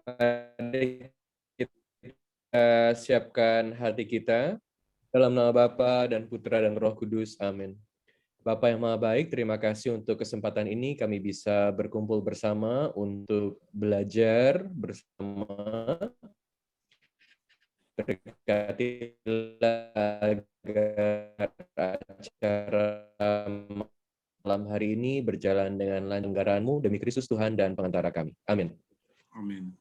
Mari kita siapkan hati kita dalam nama Bapa dan Putra dan Roh Kudus. Amin. Bapa yang Maha Baik, terima kasih untuk kesempatan ini kami bisa berkumpul bersama untuk belajar bersama. Berkatilah agar acara malam hari ini berjalan dengan lancar demi Kristus Tuhan dan pengantara kami. Amin. Amin.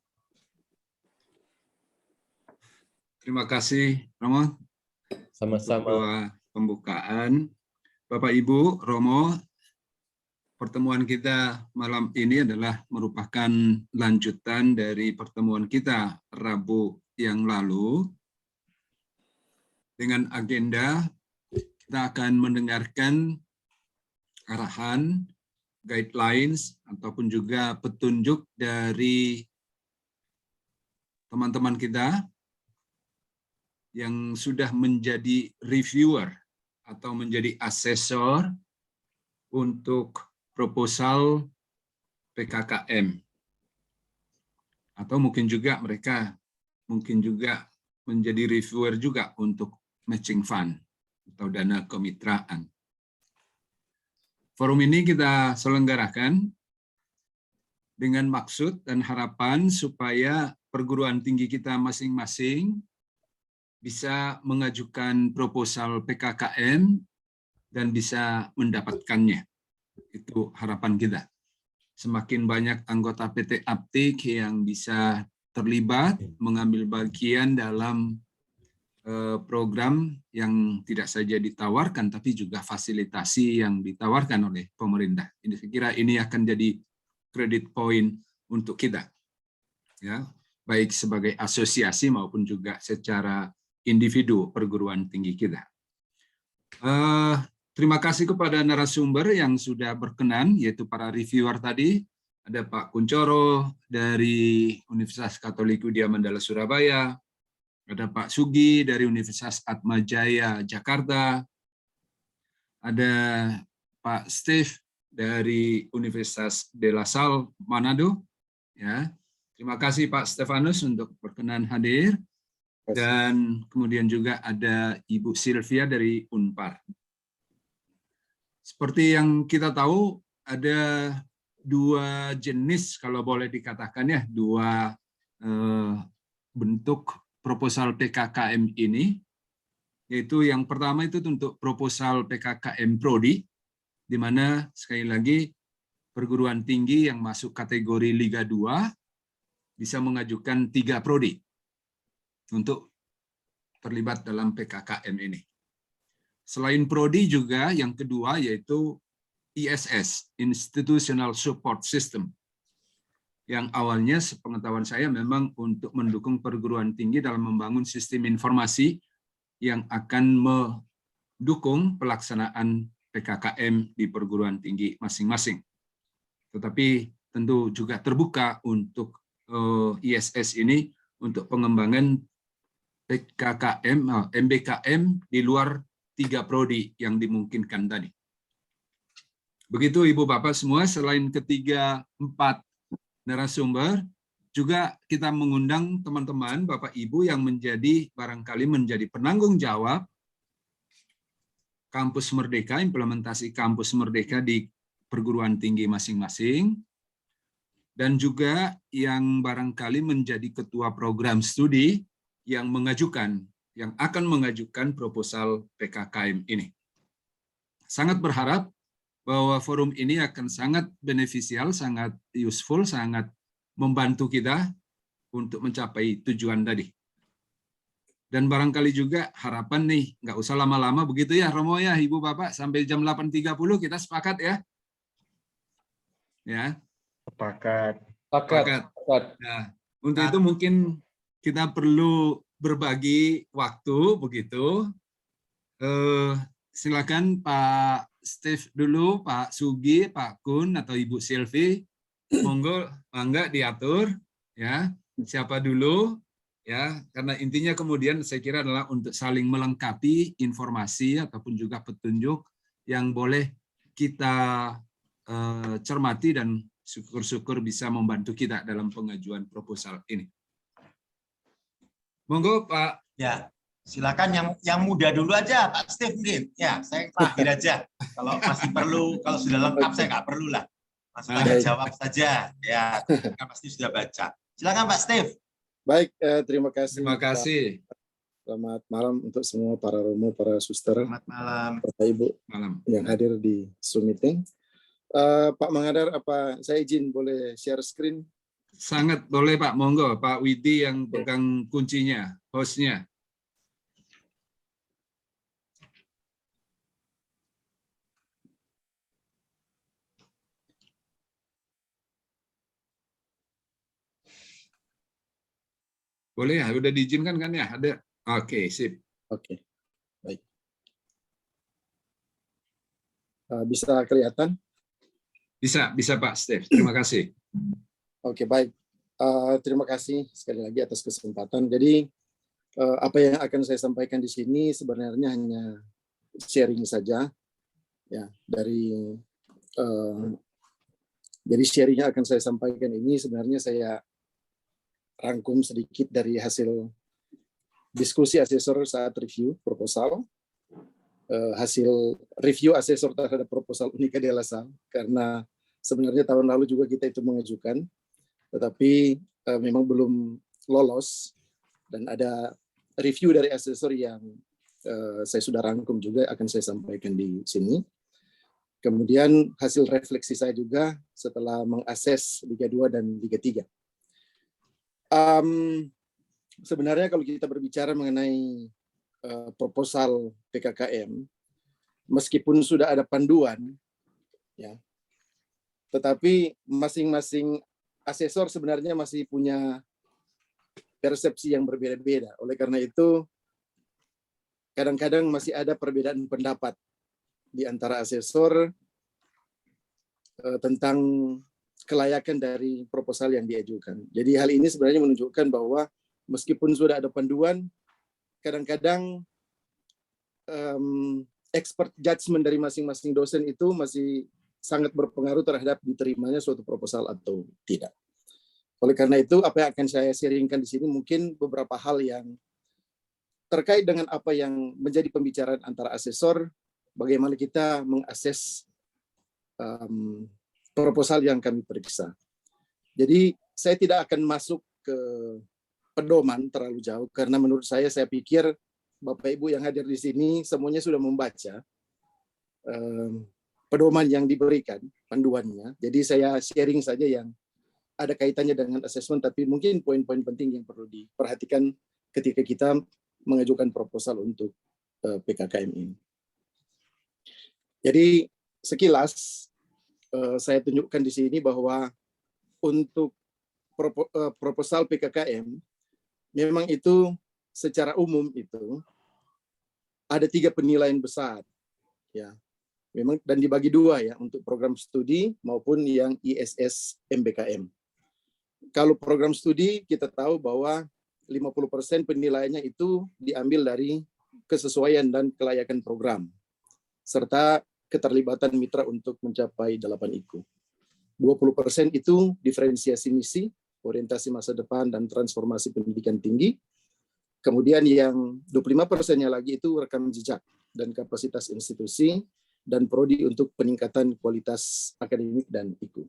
Terima kasih, Romo. Sama-sama. Doa pembukaan. Bapak, Ibu, Romo, pertemuan kita malam ini adalah merupakan lanjutan dari pertemuan kita Rabu yang lalu. Dengan agenda, kita akan mendengarkan arahan, guidelines, ataupun juga petunjuk dari teman-teman kita yang sudah menjadi reviewer atau menjadi asesor untuk proposal PKKM. Atau mungkin juga mereka menjadi reviewer juga untuk matching fund atau dana kemitraan. Forum ini kita selenggarakan dengan maksud dan harapan supaya perguruan tinggi kita masing-masing bisa mengajukan proposal PKKM dan bisa mendapatkannya. Itu harapan kita. Semakin banyak anggota PT Aptik yang bisa terlibat, mengambil bagian dalam program yang tidak saja ditawarkan, tapi juga fasilitasi yang ditawarkan oleh pemerintah. Ini saya kira ini akan jadi credit point untuk kita, ya, baik sebagai asosiasi maupun juga secara individu perguruan tinggi kita. Terima kasih kepada narasumber yang sudah berkenan, yaitu para reviewer tadi. Ada Pak Kuncoro dari Universitas Katolik Widya Mandala Surabaya, ada Pak Sugi dari Universitas Atmajaya Jakarta, ada Pak Steve dari Universitas De La Salle Manado. Ya, terima kasih Pak Stefanus untuk berkenan hadir. Dan kemudian juga ada Ibu Sylvia dari Unpar. Seperti yang kita tahu, ada dua jenis, kalau boleh dikatakan ya, dua bentuk proposal PKKM ini, yaitu yang pertama itu untuk proposal PKKM Prodi, di mana sekali lagi perguruan tinggi yang masuk kategori Liga 2 bisa mengajukan 3 prodi untuk terlibat dalam PKKM ini. Selain prodi juga yang kedua yaitu ISS, Institutional Support System, yang awalnya sepengetahuan saya memang untuk mendukung perguruan tinggi dalam membangun sistem informasi yang akan mendukung pelaksanaan PKKM di perguruan tinggi masing-masing. Tetapi tentu juga terbuka untuk ISS ini untuk pengembangan PKKM, MBKM di luar 3 prodi yang dimungkinkan tadi. Begitu Ibu Bapak semua, selain ketiga 4 narasumber, juga kita mengundang teman-teman Bapak Ibu yang barangkali menjadi penanggung jawab Kampus Merdeka, implementasi Kampus Merdeka di perguruan tinggi masing-masing, dan juga yang barangkali menjadi ketua program studi yang akan mengajukan proposal PKKM ini. Sangat berharap bahwa forum ini akan sangat beneficial, sangat useful, sangat membantu kita untuk mencapai tujuan tadi. Dan barangkali juga harapan nih, nggak usah lama-lama begitu ya Romo ya, Ibu Bapak, sampai jam 8.30 kita sepakat ya. Ya. Sepakat. Nah, untuk itu mungkin kita perlu berbagi waktu begitu. Silakan Pak Steve dulu, Pak Sugi, Pak Kun atau Ibu Silvi, monggo mangga diatur ya. Siapa dulu ya, karena intinya kemudian saya kira adalah untuk saling melengkapi informasi ataupun juga petunjuk yang boleh kita cermati dan syukur-syukur bisa membantu kita dalam pengajuan proposal ini. Monggo Pak. Ya, silakan yang muda dulu aja, Pak Steve mungkin. Ya, saya terakhir aja. Kalau masih perlu, kalau sudah lengkap saya nggak perlu lah. Langsung aja jawab saja. Ya, kan pasti sudah baca. Silakan Pak Steve. Baik, terima kasih. Terima kasih. Selamat malam untuk semua para romo, para suster, Selamat malam, Bapak Ibu Malam. yang hadir di Zoom meeting. Pak Mangadar, apa saya izin boleh share screen? Sangat boleh Pak, monggo. Pak Widi yang pegang kuncinya, hostnya. Boleh ya, udah diizinkan kan ya? Ada. Oke, sip. Oke, baik. Bisa kelihatan? Bisa Pak Steve. Terima kasih. Oke, baik. Terima kasih sekali lagi atas kesempatan. Jadi apa yang akan saya sampaikan di sini sebenarnya hanya sharing saja, ya. Jadi sharingnya akan saya sampaikan ini sebenarnya saya rangkum sedikit dari hasil diskusi asesor saat review proposal, hasil review asesor terhadap proposal Unica de La Salle, karena sebenarnya tahun lalu juga kita itu mengajukan, tetapi memang belum lolos, dan ada review dari asesor yang saya sudah rangkum juga akan saya sampaikan di sini. Kemudian hasil refleksi saya juga setelah mengakses Liga 2 dan Liga 3. Sebenarnya kalau kita berbicara mengenai proposal PKKM, meskipun sudah ada panduan, ya, tetapi masing-masing asesor sebenarnya masih punya persepsi yang berbeda-beda. Oleh karena itu, kadang-kadang masih ada perbedaan pendapat di antara asesor tentang kelayakan dari proposal yang diajukan. Jadi hal ini sebenarnya menunjukkan bahwa meskipun sudah ada panduan, kadang-kadang expert judgment dari masing-masing dosen itu masih sangat berpengaruh terhadap diterimanya suatu proposal atau tidak. Oleh karena itu, apa yang akan saya sharingkan di sini mungkin beberapa hal yang terkait dengan apa yang menjadi pembicaraan antara asesor, bagaimana kita mengakses proposal yang kami periksa. Jadi saya tidak akan masuk ke pedoman terlalu jauh, karena menurut saya pikir Bapak Ibu yang hadir di sini semuanya sudah membaca pedoman yang diberikan, panduannya. Jadi saya sharing saja yang ada kaitannya dengan asesmen, tapi mungkin poin-poin penting yang perlu diperhatikan ketika kita mengajukan proposal untuk PKKM ini. Jadi sekilas saya tunjukkan di sini bahwa untuk proposal PKKM memang itu secara umum itu ada 3 penilaian besar, ya. Memang dan dibagi 2 ya, untuk program studi maupun yang ISS MBKM. Kalau program studi kita tahu bahwa 50% penilaiannya itu diambil dari kesesuaian dan kelayakan program serta keterlibatan mitra untuk mencapai 8 IKU. 20% itu diferensiasi misi, orientasi masa depan, dan transformasi pendidikan tinggi. Kemudian yang 25%-nya lagi itu rekam jejak dan kapasitas institusi dan prodi untuk peningkatan kualitas akademik dan IKU.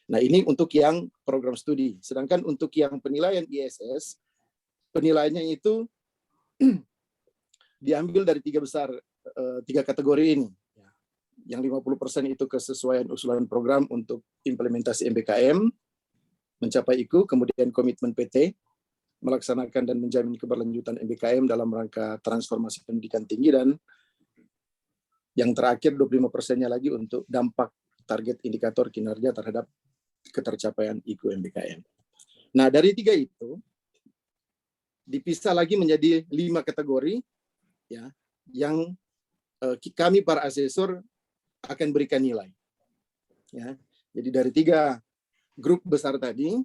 Nah, ini untuk yang program studi. Sedangkan untuk yang penilaian ISS, penilaiannya itu diambil dari 3 kategori ini. Yang 50% itu kesesuaian usulan program untuk implementasi MBKM, mencapai IKU, kemudian komitmen PT, melaksanakan dan menjamin keberlanjutan MBKM dalam rangka transformasi pendidikan tinggi, dan yang terakhir 25%-nya lagi untuk dampak target indikator kinerja terhadap ketercapaian IKU MBKM. Nah, dari 3 itu dipisah lagi menjadi 5 kategori, ya, yang kami para asesor akan berikan nilai. Ya, jadi dari 3 grup besar tadi,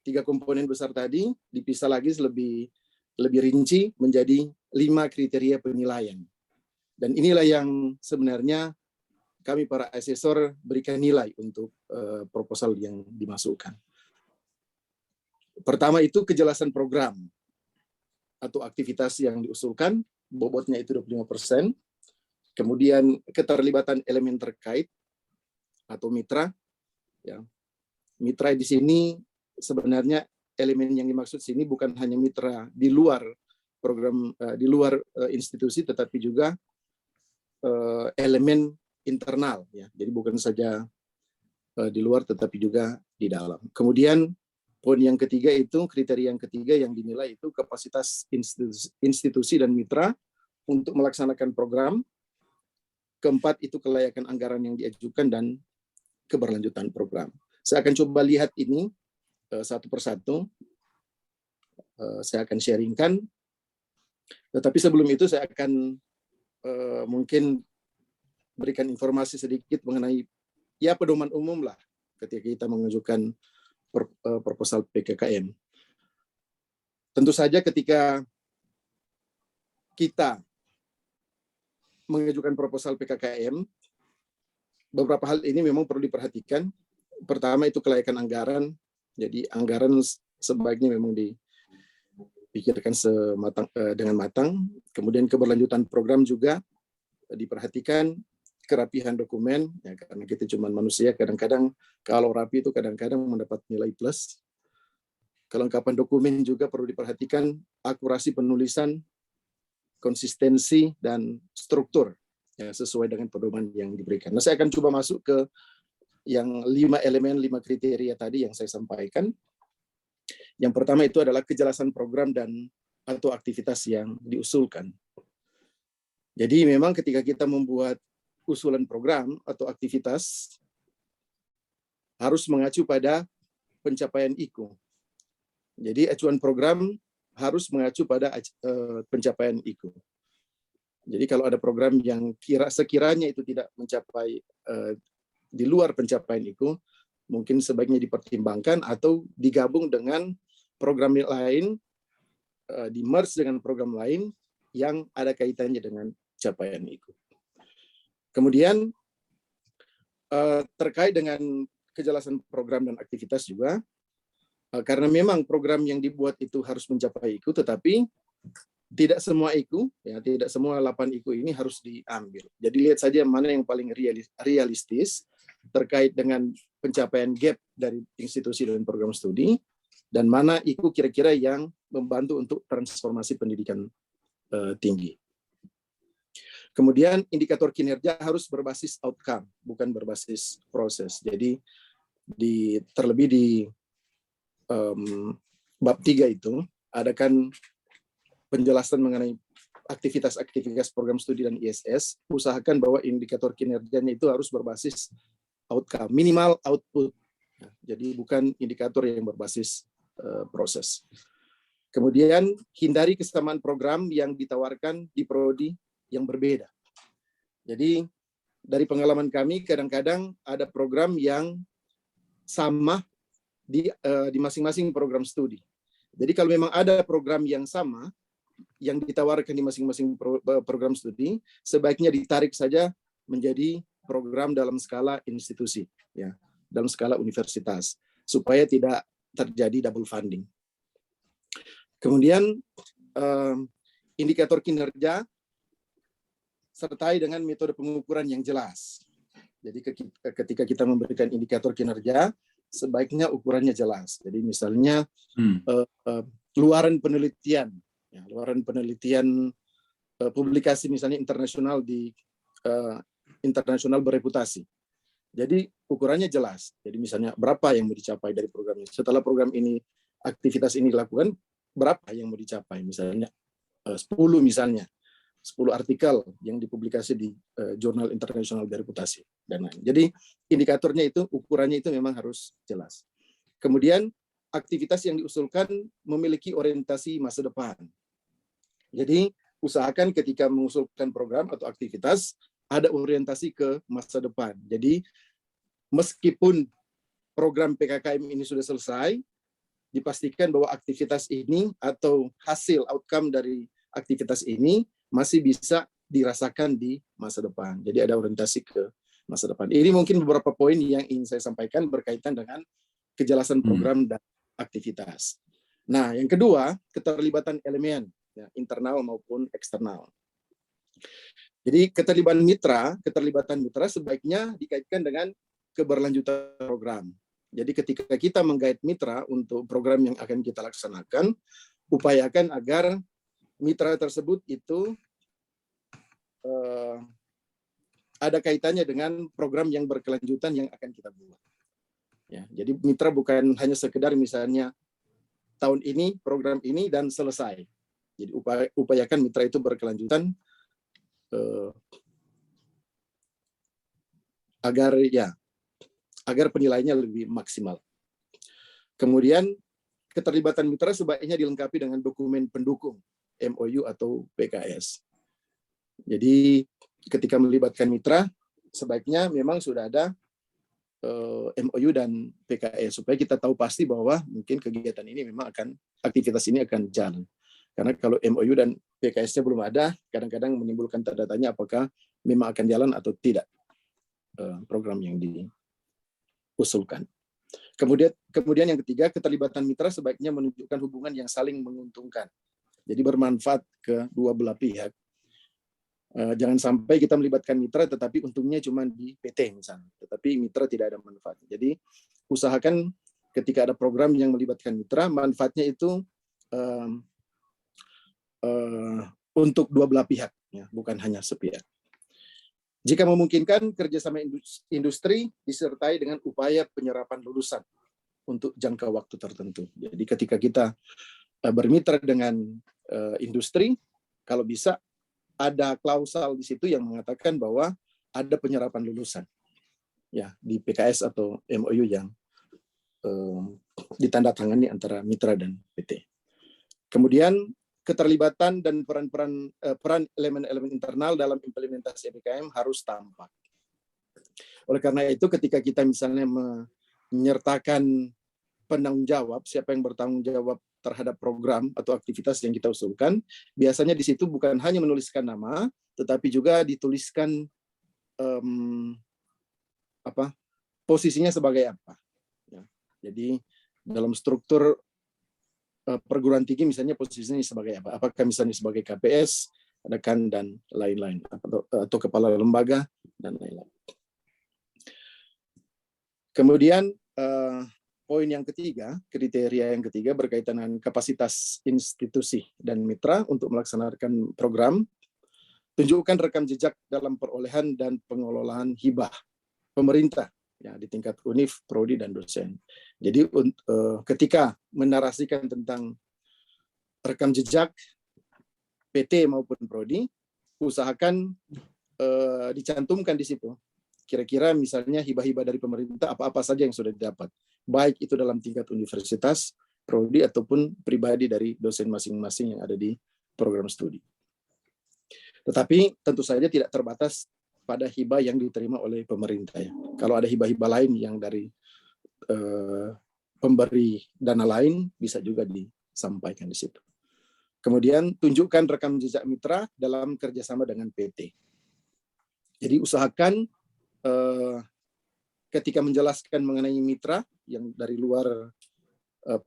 3 komponen besar tadi dipisah lagi lebih rinci menjadi 5 kriteria penilaian. Dan inilah yang sebenarnya kami para asesor berikan nilai untuk proposal yang dimasukkan. Pertama itu kejelasan program atau aktivitas yang diusulkan, bobotnya itu 25%. Kemudian keterlibatan elemen terkait atau mitra. Ya. Mitra di sini sebenarnya elemen yang dimaksud sini bukan hanya mitra di luar program, di luar institusi, tetapi juga elemen internal, ya. Jadi bukan saja di luar, tetapi juga di dalam. Kemudian poin yang ketiga itu, kriteria yang ketiga yang dinilai itu kapasitas institusi dan mitra untuk melaksanakan program. Keempat itu kelayakan anggaran yang diajukan dan keberlanjutan program. Saya akan coba lihat ini satu persatu. Saya akan sharingkan. Tetapi sebelum itu saya akan mungkin berikan informasi sedikit mengenai ya pedoman umum lah ketika kita mengajukan proposal PKKM. Tentu saja ketika kita mengajukan proposal PKKM, beberapa hal ini memang perlu diperhatikan. Pertama itu kelayakan anggaran. Jadi anggaran sebaiknya memang dipikirkan dengan matang. Kemudian keberlanjutan program juga diperhatikan, kerapihan dokumen, ya, karena kita cuma manusia, kadang-kadang kalau rapi itu kadang-kadang mendapat nilai plus. Kelengkapan dokumen juga perlu diperhatikan, akurasi penulisan, konsistensi, dan struktur, ya, sesuai dengan pedoman yang diberikan. Nah, saya akan coba masuk ke yang 5 elemen, 5 kriteria tadi yang saya sampaikan. Yang pertama itu adalah kejelasan program dan atau aktivitas yang diusulkan. Jadi memang ketika kita membuat usulan program atau aktivitas harus mengacu pada pencapaian IKU. Jadi acuan program harus mengacu pada pencapaian IKU. Jadi kalau ada program yang sekiranya itu tidak mencapai di luar pencapaian IKU, mungkin sebaiknya dipertimbangkan atau digabung dengan program lain, di-merge dengan program lain yang ada kaitannya dengan capaian IKU. Kemudian terkait dengan kejelasan program dan aktivitas juga, karena memang program yang dibuat itu harus mencapai IKU, tetapi tidak semua IKU, ya, tidak semua 8 IKU ini harus diambil. Jadi lihat saja mana yang paling realistis terkait dengan pencapaian gap dari institusi dan program studi, dan mana IKU kira-kira yang membantu untuk transformasi pendidikan tinggi. Kemudian indikator kinerja harus berbasis outcome, bukan berbasis proses. Jadi terlebih di bab 3 itu adakan penjelasan mengenai aktivitas-aktivitas program studi dan ISS. Usahakan bahwa indikator kinerjanya itu harus berbasis outcome, minimal output. Jadi bukan indikator yang berbasis proses. Kemudian hindari kesamaan program yang ditawarkan di prodi yang berbeda. Jadi dari pengalaman kami kadang-kadang ada program yang sama di masing-masing program studi. Jadi kalau memang ada program yang sama yang ditawarkan di masing-masing program studi, sebaiknya ditarik saja menjadi program dalam skala institusi, ya, dalam skala universitas, supaya tidak terjadi double funding. Kemudian indikator kinerja sertai dengan metode pengukuran yang jelas. Jadi ketika kita memberikan indikator kinerja, sebaiknya ukurannya jelas. Jadi misalnya luaran penelitian, ya, luaran penelitian publikasi misalnya internasional di internasional bereputasi. Jadi ukurannya jelas. Jadi misalnya berapa yang mau dicapai dari program ini. Setelah program ini, aktivitas ini dilakukan, berapa yang mau dicapai. Misalnya 10 misalnya. 10 artikel yang dipublikasi di jurnal internasional bereputasi dan lain. Jadi indikatornya itu, ukurannya itu memang harus jelas. Kemudian aktivitas yang diusulkan memiliki orientasi masa depan. Jadi usahakan ketika mengusulkan program atau aktivitas ada orientasi ke masa depan. Jadi meskipun program PKKM ini sudah selesai, dipastikan bahwa aktivitas ini atau hasil outcome dari aktivitas ini masih bisa dirasakan di masa depan. Jadi ada orientasi ke masa depan. Ini mungkin beberapa poin yang ingin saya sampaikan berkaitan dengan kejelasan program dan aktivitas. Nah, yang kedua, keterlibatan elemen, ya, internal maupun eksternal. Jadi keterlibatan mitra sebaiknya dikaitkan dengan keberlanjutan program. Jadi ketika kita menggait mitra untuk program yang akan kita laksanakan, upayakan agar mitra tersebut itu ada kaitannya dengan program yang berkelanjutan yang akan kita buat. Ya, jadi mitra bukan hanya sekedar misalnya tahun ini program ini dan selesai. Jadi upayakan mitra itu berkelanjutan agar penilaiannya lebih maksimal. Kemudian keterlibatan mitra sebaiknya dilengkapi dengan dokumen pendukung MOU atau PKS. Jadi ketika melibatkan mitra sebaiknya memang sudah ada MOU dan PKS supaya kita tahu pasti bahwa mungkin kegiatan ini memang aktivitas ini akan jalan. Karena kalau MOU dan PKS-nya belum ada, kadang-kadang menimbulkan tanda tanya apakah memang akan jalan atau tidak program yang diusulkan. Kemudian yang ketiga, keterlibatan mitra sebaiknya menunjukkan hubungan yang saling menguntungkan. Jadi bermanfaat ke dua belah pihak. Jangan sampai kita melibatkan mitra tetapi untungnya cuma di PT misalnya, tetapi mitra tidak ada manfaat. Jadi usahakan ketika ada program yang melibatkan mitra, manfaatnya itu untuk dua belah pihak, ya, bukan hanya sepihak. Jika memungkinkan, kerjasama industri disertai dengan upaya penyerapan lulusan untuk jangka waktu tertentu. Jadi ketika kita bermitra dengan industri, kalau bisa ada klausal di situ yang mengatakan bahwa ada penyerapan lulusan, ya, di PKS atau MOU yang ditandatangani antara mitra dan PT. Kemudian keterlibatan dan peran elemen-elemen internal dalam implementasi PKM harus tampak. Oleh karena itu, ketika kita misalnya menyertakan penanggung jawab, siapa yang bertanggung jawab terhadap program atau aktivitas yang kita usulkan, biasanya di situ bukan hanya menuliskan nama, tetapi juga dituliskan posisinya sebagai apa. Ya. Jadi dalam struktur perguruan tinggi misalnya posisinya sebagai apa? Apakah misalnya sebagai KPS, dekan dan lain-lain, atau kepala lembaga dan lain-lain. Kemudian poin yang ketiga, kriteria yang ketiga berkaitan dengan kapasitas institusi dan mitra untuk melaksanakan program. Tunjukkan rekam jejak dalam perolehan dan pengelolaan hibah pemerintah, ya, di tingkat univ, prodi, dan dosen. Jadi ketika menarasikan tentang rekam jejak PT maupun prodi, usahakan dicantumkan di situ. Kira-kira misalnya hibah-hibah dari pemerintah apa-apa saja yang sudah didapat, baik itu dalam tingkat universitas, prodi, ataupun pribadi dari dosen masing-masing yang ada di program studi. Tetapi tentu saja tidak terbatas pada hibah yang diterima oleh pemerintah. Ya. Kalau ada hibah-hibah lain yang dari pemberi dana lain, bisa juga disampaikan di situ. Kemudian tunjukkan rekam jejak mitra dalam kerjasama dengan PT. Jadi usahakan ketika menjelaskan mengenai mitra yang dari luar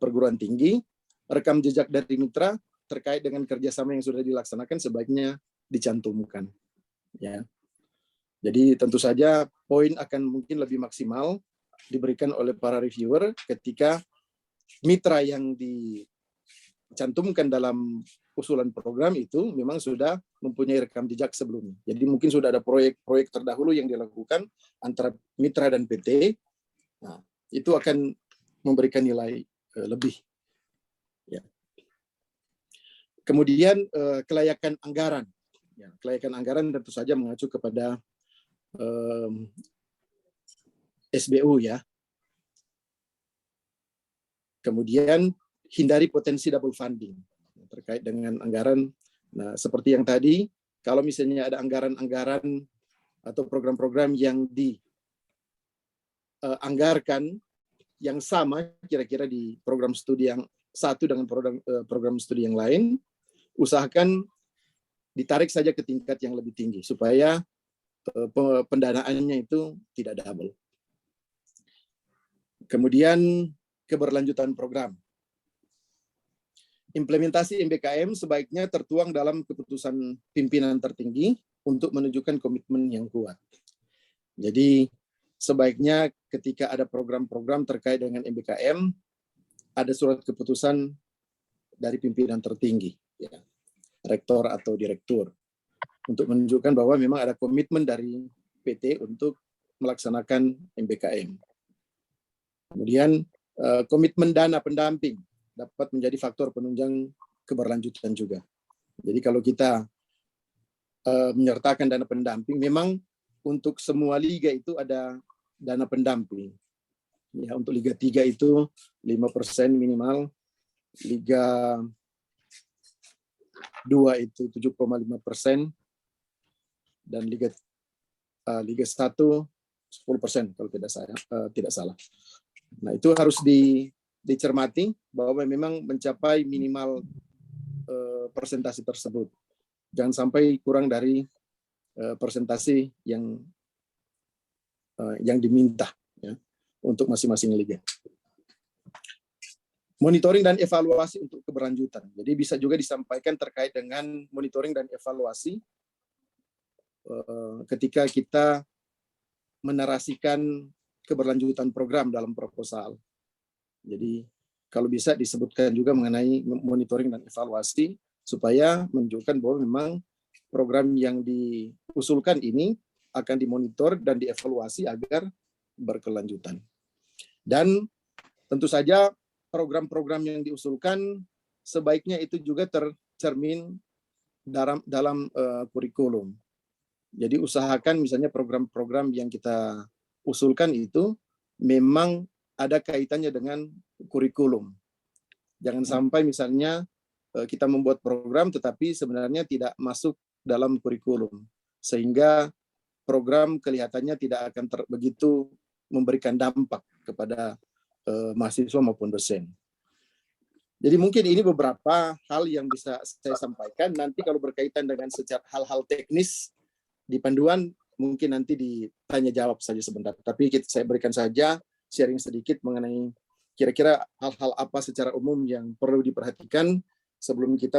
perguruan tinggi, rekam jejak dari mitra terkait dengan kerjasama yang sudah dilaksanakan sebaiknya dicantumkan. Ya. Jadi tentu saja poin akan mungkin lebih maksimal diberikan oleh para reviewer ketika mitra yang dicantumkan dalam usulan program itu memang sudah mempunyai rekam jejak sebelumnya. Jadi mungkin sudah ada proyek-proyek terdahulu yang dilakukan antara mitra dan PT. Nah, itu akan memberikan nilai lebih. Ya. Kemudian kelayakan anggaran. Ya, kelayakan anggaran tentu saja mengacu kepada SBU, ya. Kemudian hindari potensi double funding terkait dengan anggaran. Nah, seperti yang tadi, kalau misalnya ada anggaran-anggaran atau program-program yang dianggarkan yang sama kira-kira di program studi yang satu dengan program studi yang lain, usahakan ditarik saja ke tingkat yang lebih tinggi supaya pendanaannya itu tidak double. Kemudian keberlanjutan program. Implementasi MBKM sebaiknya tertuang dalam keputusan pimpinan tertinggi untuk menunjukkan komitmen yang kuat. Jadi sebaiknya ketika ada program-program terkait dengan MBKM, ada surat keputusan dari pimpinan tertinggi, ya, rektor atau direktur, untuk menunjukkan bahwa memang ada komitmen dari PT untuk melaksanakan MBKM. Kemudian komitmen dana pendamping dapat menjadi faktor penunjang keberlanjutan juga. Jadi kalau kita menyertakan dana pendamping, memang untuk semua liga itu ada dana pendamping. Ya, untuk Liga 3 itu 5% minimal, Liga 2 itu 7,5%, dan Liga 1 10% kalau tidak salah. Nah, itu harus dicermati bahwa memang mencapai minimal persentase tersebut. Jangan sampai kurang dari persentase yang diminta, ya, untuk masing-masing liga. Monitoring dan evaluasi untuk keberlanjutan. Jadi bisa juga disampaikan terkait dengan monitoring dan evaluasi ketika kita menarasikan keberlanjutan program dalam proposal. Jadi kalau bisa disebutkan juga mengenai monitoring dan evaluasi supaya menunjukkan bahwa memang program yang diusulkan ini akan dimonitor dan dievaluasi agar berkelanjutan. Dan tentu saja program-program yang diusulkan sebaiknya itu juga tercermin dalam kurikulum. Jadi usahakan misalnya program-program yang kita usulkan itu memang ada kaitannya dengan kurikulum. Jangan sampai misalnya kita membuat program tetapi sebenarnya tidak masuk dalam kurikulum, sehingga program kelihatannya tidak akan begitu memberikan dampak kepada mahasiswa maupun dosen. Jadi mungkin ini beberapa hal yang bisa saya sampaikan. Nanti kalau berkaitan dengan hal-hal teknis di panduan, mungkin nanti ditanya jawab saja sebentar. Tapi saya berikan saja sharing sedikit mengenai kira-kira hal-hal apa secara umum yang perlu diperhatikan sebelum kita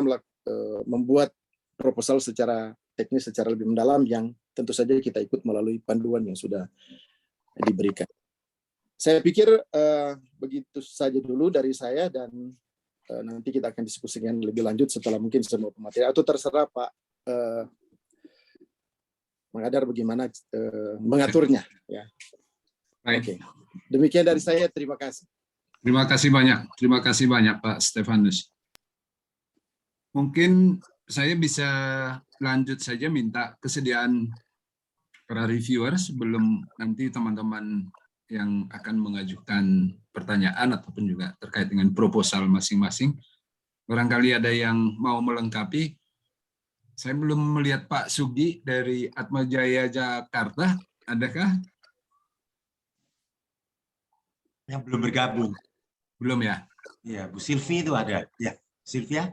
membuat proposal secara teknis, secara lebih mendalam, yang tentu saja kita ikut melalui panduan yang sudah diberikan. Saya pikir begitu saja dulu dari saya, dan nanti kita akan diskusikan lebih lanjut setelah mungkin semua pemateri, atau terserah Pak Mengadar bagaimana mengaturnya. Ya. Oke. Demikian dari saya, terima kasih. Terima kasih banyak Pak Stefanus. Mungkin saya bisa lanjut saja minta kesediaan para reviewer sebelum nanti teman-teman yang akan mengajukan pertanyaan ataupun juga terkait dengan proposal masing-masing. Barangkali ada yang mau melengkapi. Saya belum melihat Pak Sugi dari Atmajaya Jakarta. Adakah? Yang belum bergabung. Belum ya? Ya, Bu Silvi itu ada. Ya, Silvia?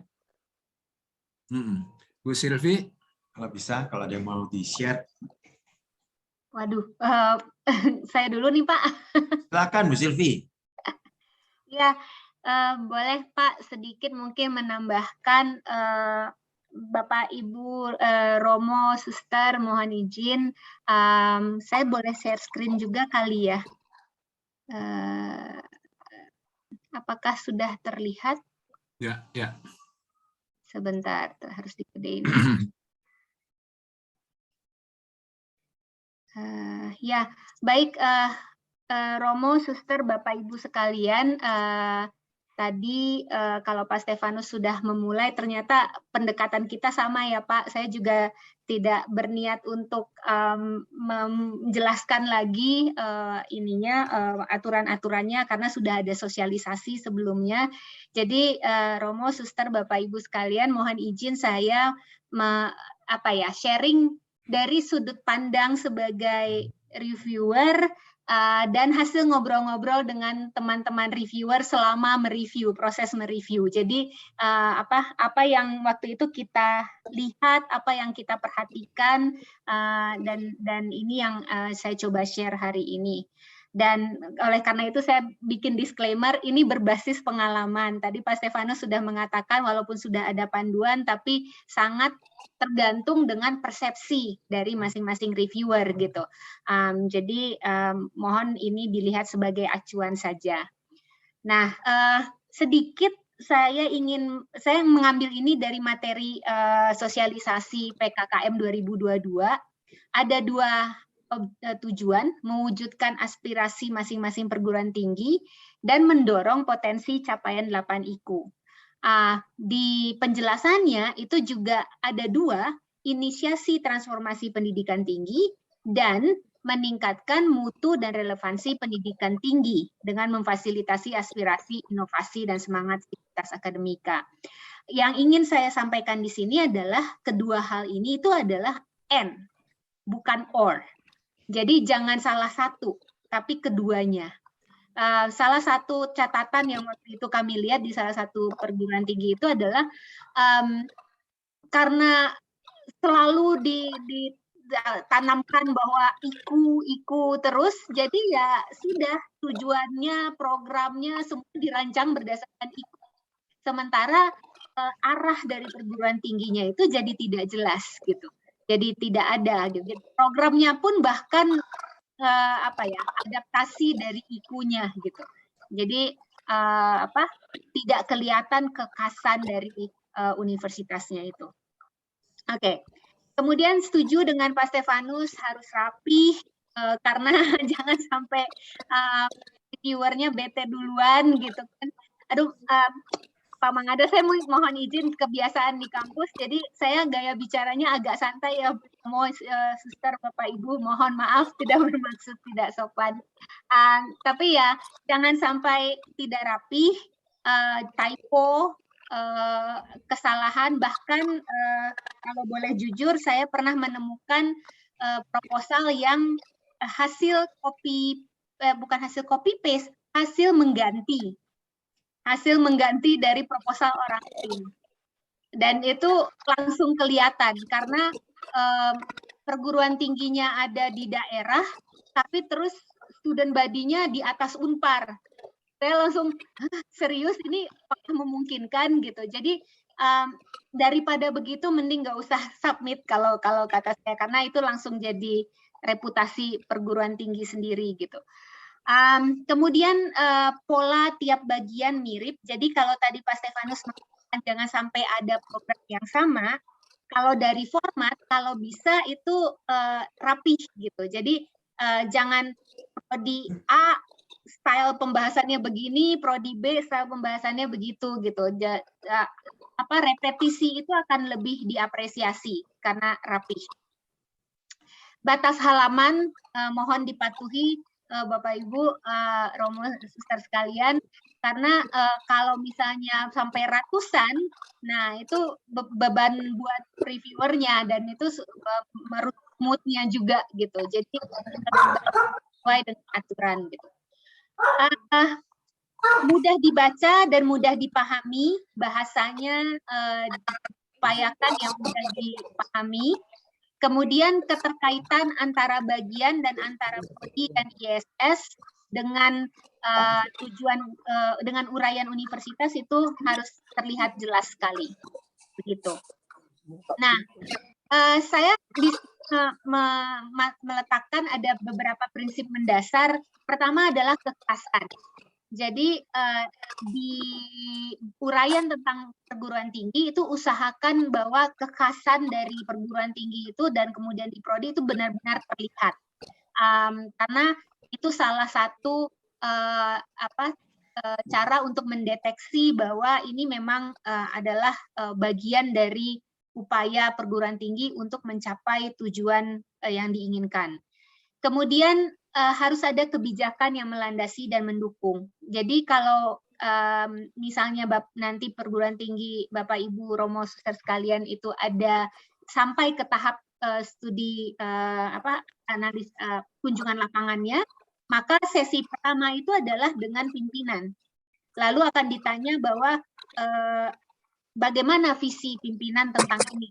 Bu Silvi? Kalau bisa, kalau ada yang mau di-share. Waduh, saya dulu nih Pak. Silakan Bu Silvi. Ya, boleh Pak sedikit mungkin menambahkan Bapak Ibu Romo, Suster, mohon izin. Saya boleh share screen juga kali ya. Apakah sudah terlihat? Ya, ya. Sebentar, harus digedein. Ya, baik Romo, Suster, Bapak Ibu sekalian, tadi kalau Pak Stefanus sudah memulai, ternyata pendekatan kita sama ya Pak. Saya juga tidak berniat untuk menjelaskan lagi aturan-aturannya karena sudah ada sosialisasi sebelumnya. Jadi Romo, Suster, Bapak Ibu sekalian, mohon izin saya sharing dari sudut pandang sebagai reviewer dan hasil ngobrol-ngobrol dengan teman-teman reviewer selama proses mereview. Jadi apa yang waktu itu kita lihat, apa yang kita perhatikan, dan ini yang saya coba share hari ini. Dan oleh karena itu saya bikin disclaimer, ini berbasis pengalaman. Tadi Pak Stefanus sudah mengatakan walaupun sudah ada panduan, tapi sangat tergantung dengan persepsi dari masing-masing reviewer gitu. Jadi mohon ini dilihat sebagai acuan saja. Nah, sedikit saya mengambil ini dari materi sosialisasi PKKM 2022. Ada 2 tujuan, mewujudkan aspirasi masing-masing perguruan tinggi dan mendorong potensi capaian 8 IQ. Di penjelasannya itu juga ada 2, inisiasi transformasi pendidikan tinggi dan meningkatkan mutu dan relevansi pendidikan tinggi dengan memfasilitasi aspirasi, inovasi, dan semangat aktivitas akademika. Yang ingin saya sampaikan di sini adalah kedua hal ini itu adalah and, bukan or. Jadi jangan salah satu, tapi keduanya. Salah satu catatan yang waktu itu kami lihat di salah satu perguruan tinggi itu adalah karena selalu ditanamkan bahwa IQ terus, jadi ya sudah tujuannya, programnya semua dirancang berdasarkan IQ. Sementara arah dari perguruan tingginya itu jadi tidak jelas gitu. Jadi tidak ada gitu. Programnya pun bahkan adaptasi dari IQ-nya gitu. Jadi tidak kelihatan kekhasan dari universitasnya itu. Oke. Kemudian setuju dengan Pak Stefanus harus rapih karena jangan sampai viewernya bete duluan gitu kan. Aduh, Pak Mangada, saya mohon izin kebiasaan di kampus, jadi saya gaya bicaranya agak santai ya, suster, Bapak Ibu, mohon maaf tidak bermaksud tidak sopan. Tapi ya jangan sampai tidak rapi, typo, kesalahan, bahkan kalau boleh jujur saya pernah menemukan proposal yang hasil bukan hasil copy paste, hasil mengganti dari proposal orang lain. Dan itu langsung kelihatan karena perguruan tingginya ada di daerah, tapi terus student body-nya di atas Unpar. Saya langsung, serius ini memungkinkan gitu. Jadi daripada begitu mending nggak usah submit kalau kata saya, karena itu langsung jadi reputasi perguruan tinggi sendiri gitu. Kemudian pola tiap bagian mirip. Jadi kalau tadi Pak Stefanus mengatakan jangan sampai ada program yang sama, kalau dari format kalau bisa itu rapih gitu. Jadi jangan prodi A style pembahasannya begini, prodi B style pembahasannya begitu gitu. Repetisi itu akan lebih diapresiasi karena rapih. Batas halaman mohon dipatuhi Bapak Ibu, Romo, suster sekalian, karena kalau misalnya sampai ratusan, nah itu beban buat reviewernya dan itu merubah moodnya juga gitu. Jadi sesuai dengan aturan gitu. Mudah dibaca dan mudah dipahami, bahasanya diupayakan yang mudah dipahami. Kemudian keterkaitan antara bagian dan antara prodi dan ISS dengan tujuan dengan uraian universitas itu harus terlihat jelas sekali, begitu. Nah, saya meletakkan ada beberapa prinsip mendasar. Pertama adalah kekhasan. Jadi di uraian tentang perguruan tinggi itu usahakan bahwa kekhasan dari perguruan tinggi itu dan kemudian di prodi itu benar-benar terlihat, karena itu salah satu cara untuk mendeteksi bahwa ini memang adalah bagian dari upaya perguruan tinggi untuk mencapai tujuan yang diinginkan. Kemudian harus ada kebijakan yang melandasi dan mendukung. Jadi kalau misalnya nanti perguruan tinggi Bapak Ibu Romo suster sekalian itu ada sampai ke tahap studi analis kunjungan lapangannya, Maka sesi pertama itu adalah dengan pimpinan. Lalu akan ditanya bahwa bagaimana visi pimpinan tentang ini.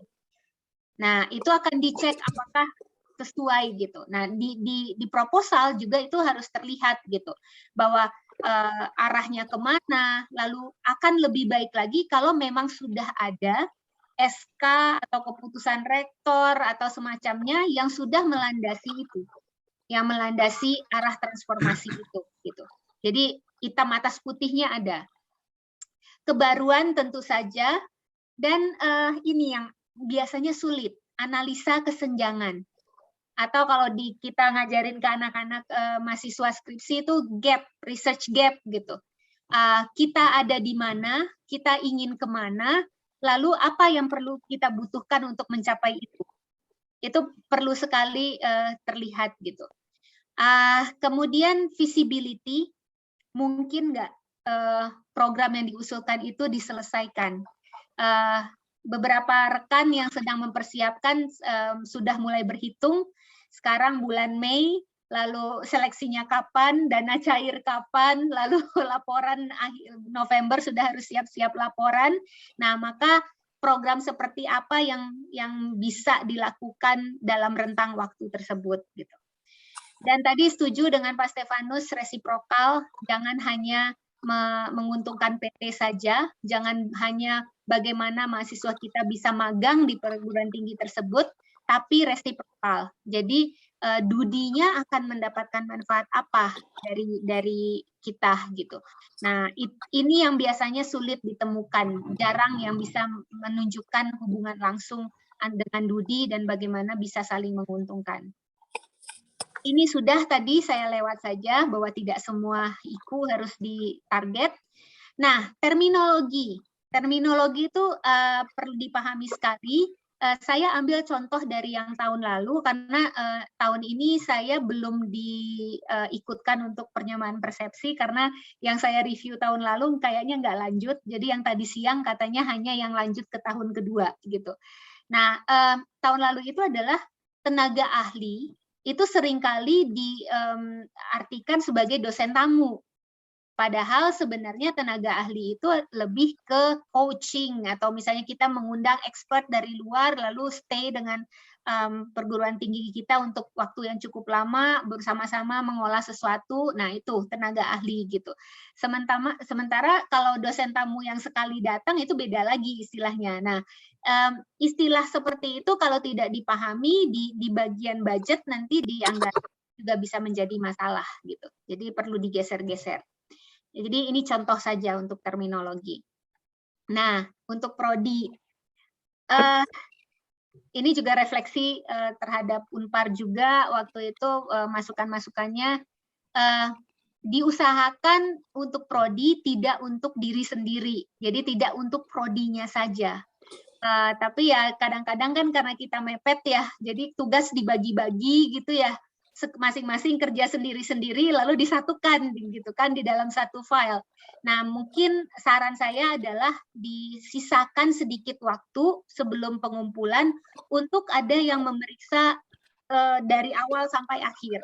Nah, itu akan dicek apakah sesuai gitu. Nah, di proposal juga itu harus terlihat gitu, bahwa arahnya kemana, lalu akan lebih baik lagi kalau memang sudah ada SK atau keputusan rektor atau semacamnya yang sudah melandasi itu, yang melandasi arah transformasi itu gitu. Jadi hitam atas putihnya ada. Kebaruan tentu saja, dan ini yang biasanya sulit, analisa kesenjangan. Atau kalau kita ngajarin ke anak-anak mahasiswa skripsi itu gap, research gap gitu. Kita ada di mana, kita ingin kemana, lalu apa yang perlu kita butuhkan untuk mencapai itu. Itu perlu sekali terlihat gitu. Kemudian visibility, mungkin nggak program yang diusulkan itu diselesaikan. Beberapa rekan yang sedang mempersiapkan sudah mulai berhitung. Sekarang bulan Mei, lalu seleksinya kapan, dana cair kapan, lalu laporan akhir November sudah harus siap-siap laporan. Nah, maka program seperti apa yang bisa dilakukan dalam rentang waktu tersebut gitu. Dan tadi setuju dengan Pak Stefanus, resiprokal, jangan hanya menguntungkan PT saja, jangan hanya bagaimana mahasiswa kita bisa magang di perguruan tinggi tersebut, tapi resiprokal. Jadi dudinya akan mendapatkan manfaat apa dari kita gitu. Nah, ini yang biasanya sulit ditemukan, jarang yang bisa menunjukkan hubungan langsung dengan dudi dan bagaimana bisa saling menguntungkan. Ini sudah tadi saya lewat saja bahwa tidak semua IKU harus ditarget. Nah, terminologi itu perlu dipahami sekali. Saya ambil contoh dari yang tahun lalu karena tahun ini saya belum diikutkan untuk penyamaan persepsi karena yang saya review tahun lalu kayaknya nggak lanjut. Jadi yang tadi siang katanya hanya yang lanjut ke tahun kedua gitu. Nah, tahun lalu itu adalah tenaga ahli itu seringkali diartikan sebagai dosen tamu. Padahal sebenarnya tenaga ahli itu lebih ke coaching atau misalnya kita mengundang expert dari luar lalu stay dengan perguruan tinggi kita untuk waktu yang cukup lama bersama-sama mengolah sesuatu. Nah, itu tenaga ahli gitu. Sementara kalau dosen tamu yang sekali datang itu beda lagi istilahnya. Nah, istilah seperti itu kalau tidak dipahami di bagian budget nanti dianggap juga bisa menjadi masalah gitu. Jadi perlu digeser-geser. Jadi ini contoh saja untuk terminologi. Nah, untuk prodi, ini juga refleksi terhadap Unpar juga waktu itu masukan-masukannya diusahakan untuk prodi tidak untuk diri sendiri, jadi tidak untuk prodinya saja. Tapi ya kadang-kadang kan karena kita mepet ya, jadi tugas dibagi-bagi gitu ya. Masing-masing kerja sendiri-sendiri lalu disatukan gitu kan di dalam satu file. Nah, mungkin saran saya adalah disisakan sedikit waktu sebelum pengumpulan untuk ada yang memeriksa dari awal sampai akhir.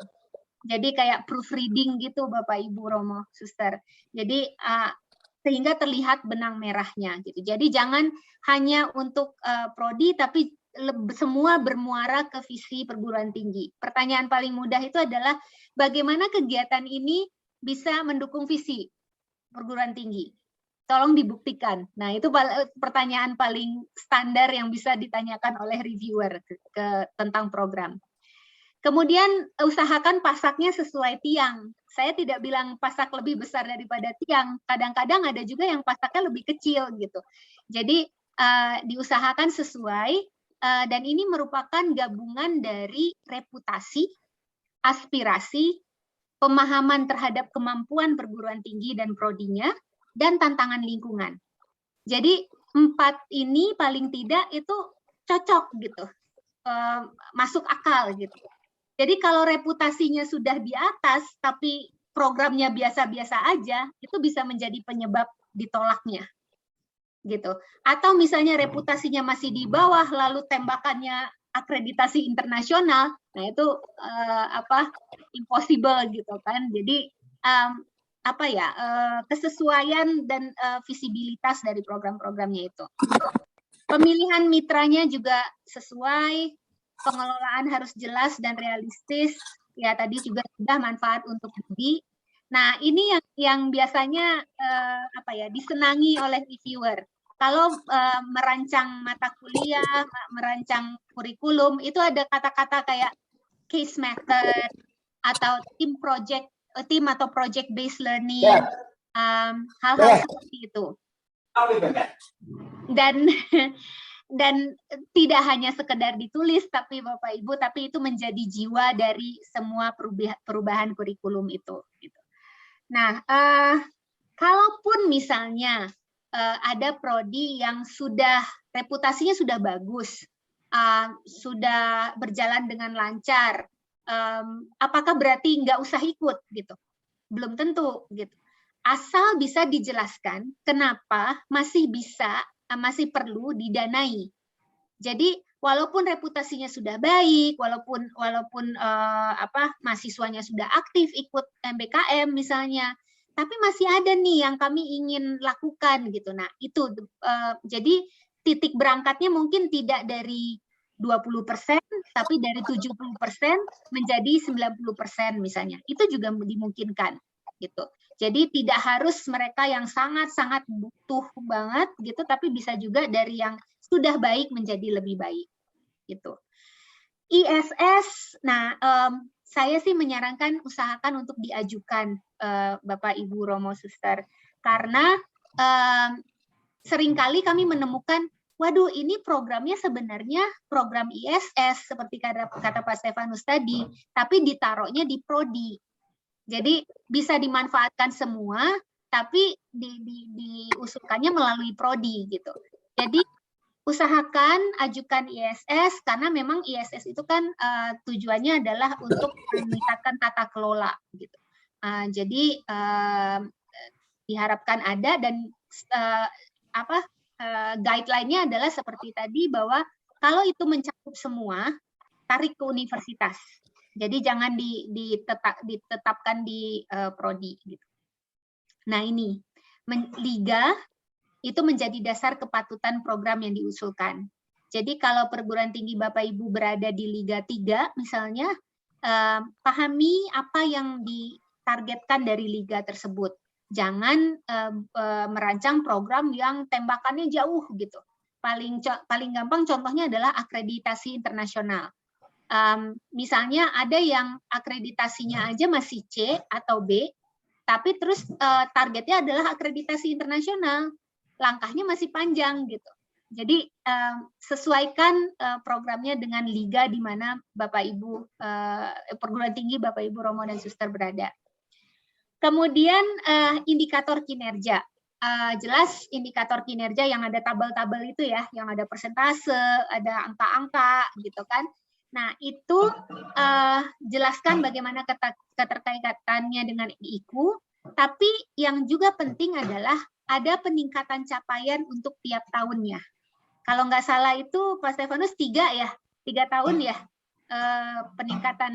Jadi kayak proofreading gitu Bapak Ibu Romo, Suster. Jadi sehingga terlihat benang merahnya gitu. Jadi jangan hanya untuk prodi tapi semua bermuara ke visi perguruan tinggi. Pertanyaan paling mudah itu adalah bagaimana kegiatan ini bisa mendukung visi perguruan tinggi. Tolong dibuktikan. Nah, itu pertanyaan paling standar yang bisa ditanyakan oleh reviewer tentang program. Kemudian usahakan pasaknya sesuai tiang. Saya tidak bilang pasak lebih besar daripada tiang. Kadang-kadang ada juga yang pasaknya lebih kecil gitu. Jadi diusahakan sesuai. Dan ini merupakan gabungan dari reputasi, aspirasi, pemahaman terhadap kemampuan perguruan tinggi dan prodinya, dan tantangan lingkungan. Jadi 4 ini paling tidak itu cocok gitu, masuk akal gitu. Jadi kalau reputasinya sudah di atas, tapi programnya biasa-biasa aja, itu bisa menjadi penyebab ditolaknya. Gitu. Atau misalnya reputasinya masih di bawah lalu tembakannya akreditasi internasional, nah itu impossible gitu kan. Jadi kesesuaian dan visibilitas dari program-programnya itu. Pemilihan mitranya juga sesuai, pengelolaan harus jelas dan realistis. Ya tadi juga sudah manfaat untuk budi. Nah ini yang biasanya disenangi oleh reviewer. Kalau merancang mata kuliah, merancang kurikulum, itu ada kata-kata kayak case method atau tim atau project based learning, hal-hal seperti itu. Dan tidak hanya sekedar ditulis tapi Bapak Ibu, tapi itu menjadi jiwa dari semua perubahan kurikulum itu. Nah, kalaupun misalnya ada prodi yang sudah reputasinya sudah bagus, sudah berjalan dengan lancar, apakah berarti nggak usah ikut gitu? Belum tentu gitu. Asal bisa dijelaskan kenapa masih perlu didanai. Jadi walaupun reputasinya sudah baik, walaupun mahasiswanya sudah aktif ikut MBKM misalnya, tapi masih ada nih yang kami ingin lakukan gitu. Nah, itu jadi titik berangkatnya mungkin tidak dari 20%, tapi dari 70% menjadi 90% misalnya. Itu juga dimungkinkan gitu. Jadi tidak harus mereka yang sangat-sangat butuh banget gitu, tapi bisa juga dari yang sudah baik menjadi lebih baik gitu. ISS, nah saya sih menyarankan usahakan untuk diajukan Bapak Ibu Romo Suster, karena seringkali kami menemukan, waduh ini programnya sebenarnya program ISS seperti kata Pak Stefanus tadi, tapi ditaruhnya di prodi. Jadi bisa dimanfaatkan semua, tapi diusulkannya melalui prodi gitu. Jadi usahakan ajukan ISS, karena memang ISS itu kan tujuannya adalah untuk meningkatkan tata kelola gitu. Jadi diharapkan ada, dan guideline-nya adalah seperti tadi, bahwa kalau itu mencakup semua, tarik ke universitas. Jadi jangan ditetapkan di prodi gitu. Nah ini liga itu menjadi dasar kepatutan program yang diusulkan. Jadi kalau perguruan tinggi Bapak Ibu berada di Liga 3 misalnya, pahami apa yang ditargetkan dari liga tersebut. Jangan merancang program yang tembakannya jauh gitu. Paling gampang contohnya adalah akreditasi internasional. Misalnya ada yang akreditasinya aja masih C atau B, tapi terus targetnya adalah akreditasi internasional, langkahnya masih panjang gitu. Jadi sesuaikan programnya dengan liga di mana Bapak Ibu perguruan tinggi Bapak Ibu Romo dan Suster berada. Kemudian indikator kinerja. Jelas indikator kinerja yang ada tabel-tabel itu ya, yang ada persentase, ada angka-angka gitu kan. Nah, itu jelaskan bagaimana keterkaitannya dengan IQ, tapi yang juga penting adalah ada peningkatan capaian untuk tiap tahunnya. Kalau nggak salah itu Pak Stefanus 3 tahun ya, peningkatan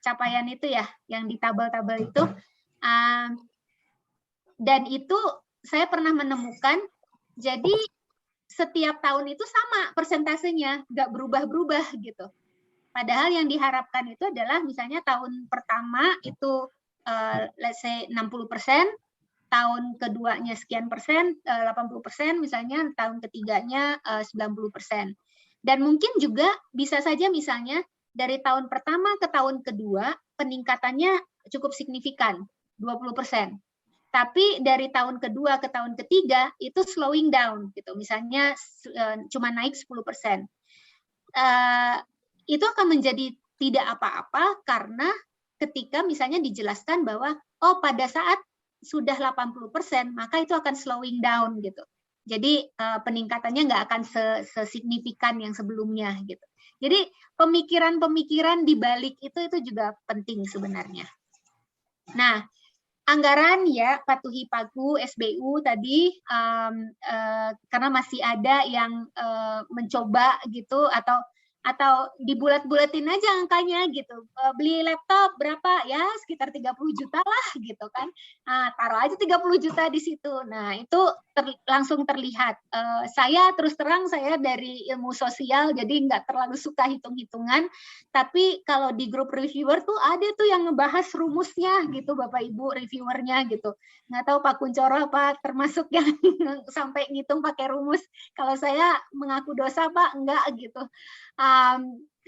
capaian itu ya, yang di tabel-tabel itu. Dan itu saya pernah menemukan, jadi setiap tahun itu sama persentasenya, nggak berubah-berubah gitu. Padahal yang diharapkan itu adalah misalnya tahun pertama itu let's say 60%, tahun keduanya sekian persen, 80% misalnya, tahun ketiganya 90%. Dan mungkin juga bisa saja misalnya dari tahun pertama ke tahun kedua peningkatannya cukup signifikan, 20%. Tapi dari tahun kedua ke tahun ketiga itu slowing down gitu, misalnya cuma naik 10%. Itu akan menjadi tidak apa-apa karena ketika misalnya dijelaskan bahwa pada saat sudah 80% maka itu akan slowing down gitu. Jadi peningkatannya nggak akan sesignifikan yang sebelumnya gitu. Jadi pemikiran-pemikiran di balik itu juga penting sebenarnya. Nah, anggaran ya patuhi pagu SBU tadi karena masih ada yang mencoba gitu, atau atau dibulat-bulatin aja angkanya gitu. Beli laptop berapa? Ya sekitar 30 juta lah gitu kan. Nah, taruh aja 30 juta di situ. Nah, itu langsung terlihat. Saya terus terang saya dari ilmu sosial jadi nggak terlalu suka hitung-hitungan. Tapi kalau di grup reviewer tuh ada tuh yang ngebahas rumusnya gitu Bapak Ibu reviewernya gitu. Nggak tahu Pak Kuncoro apa termasuk yang sampai ngitung pakai rumus. Kalau saya mengaku dosa Pak, enggak gitu.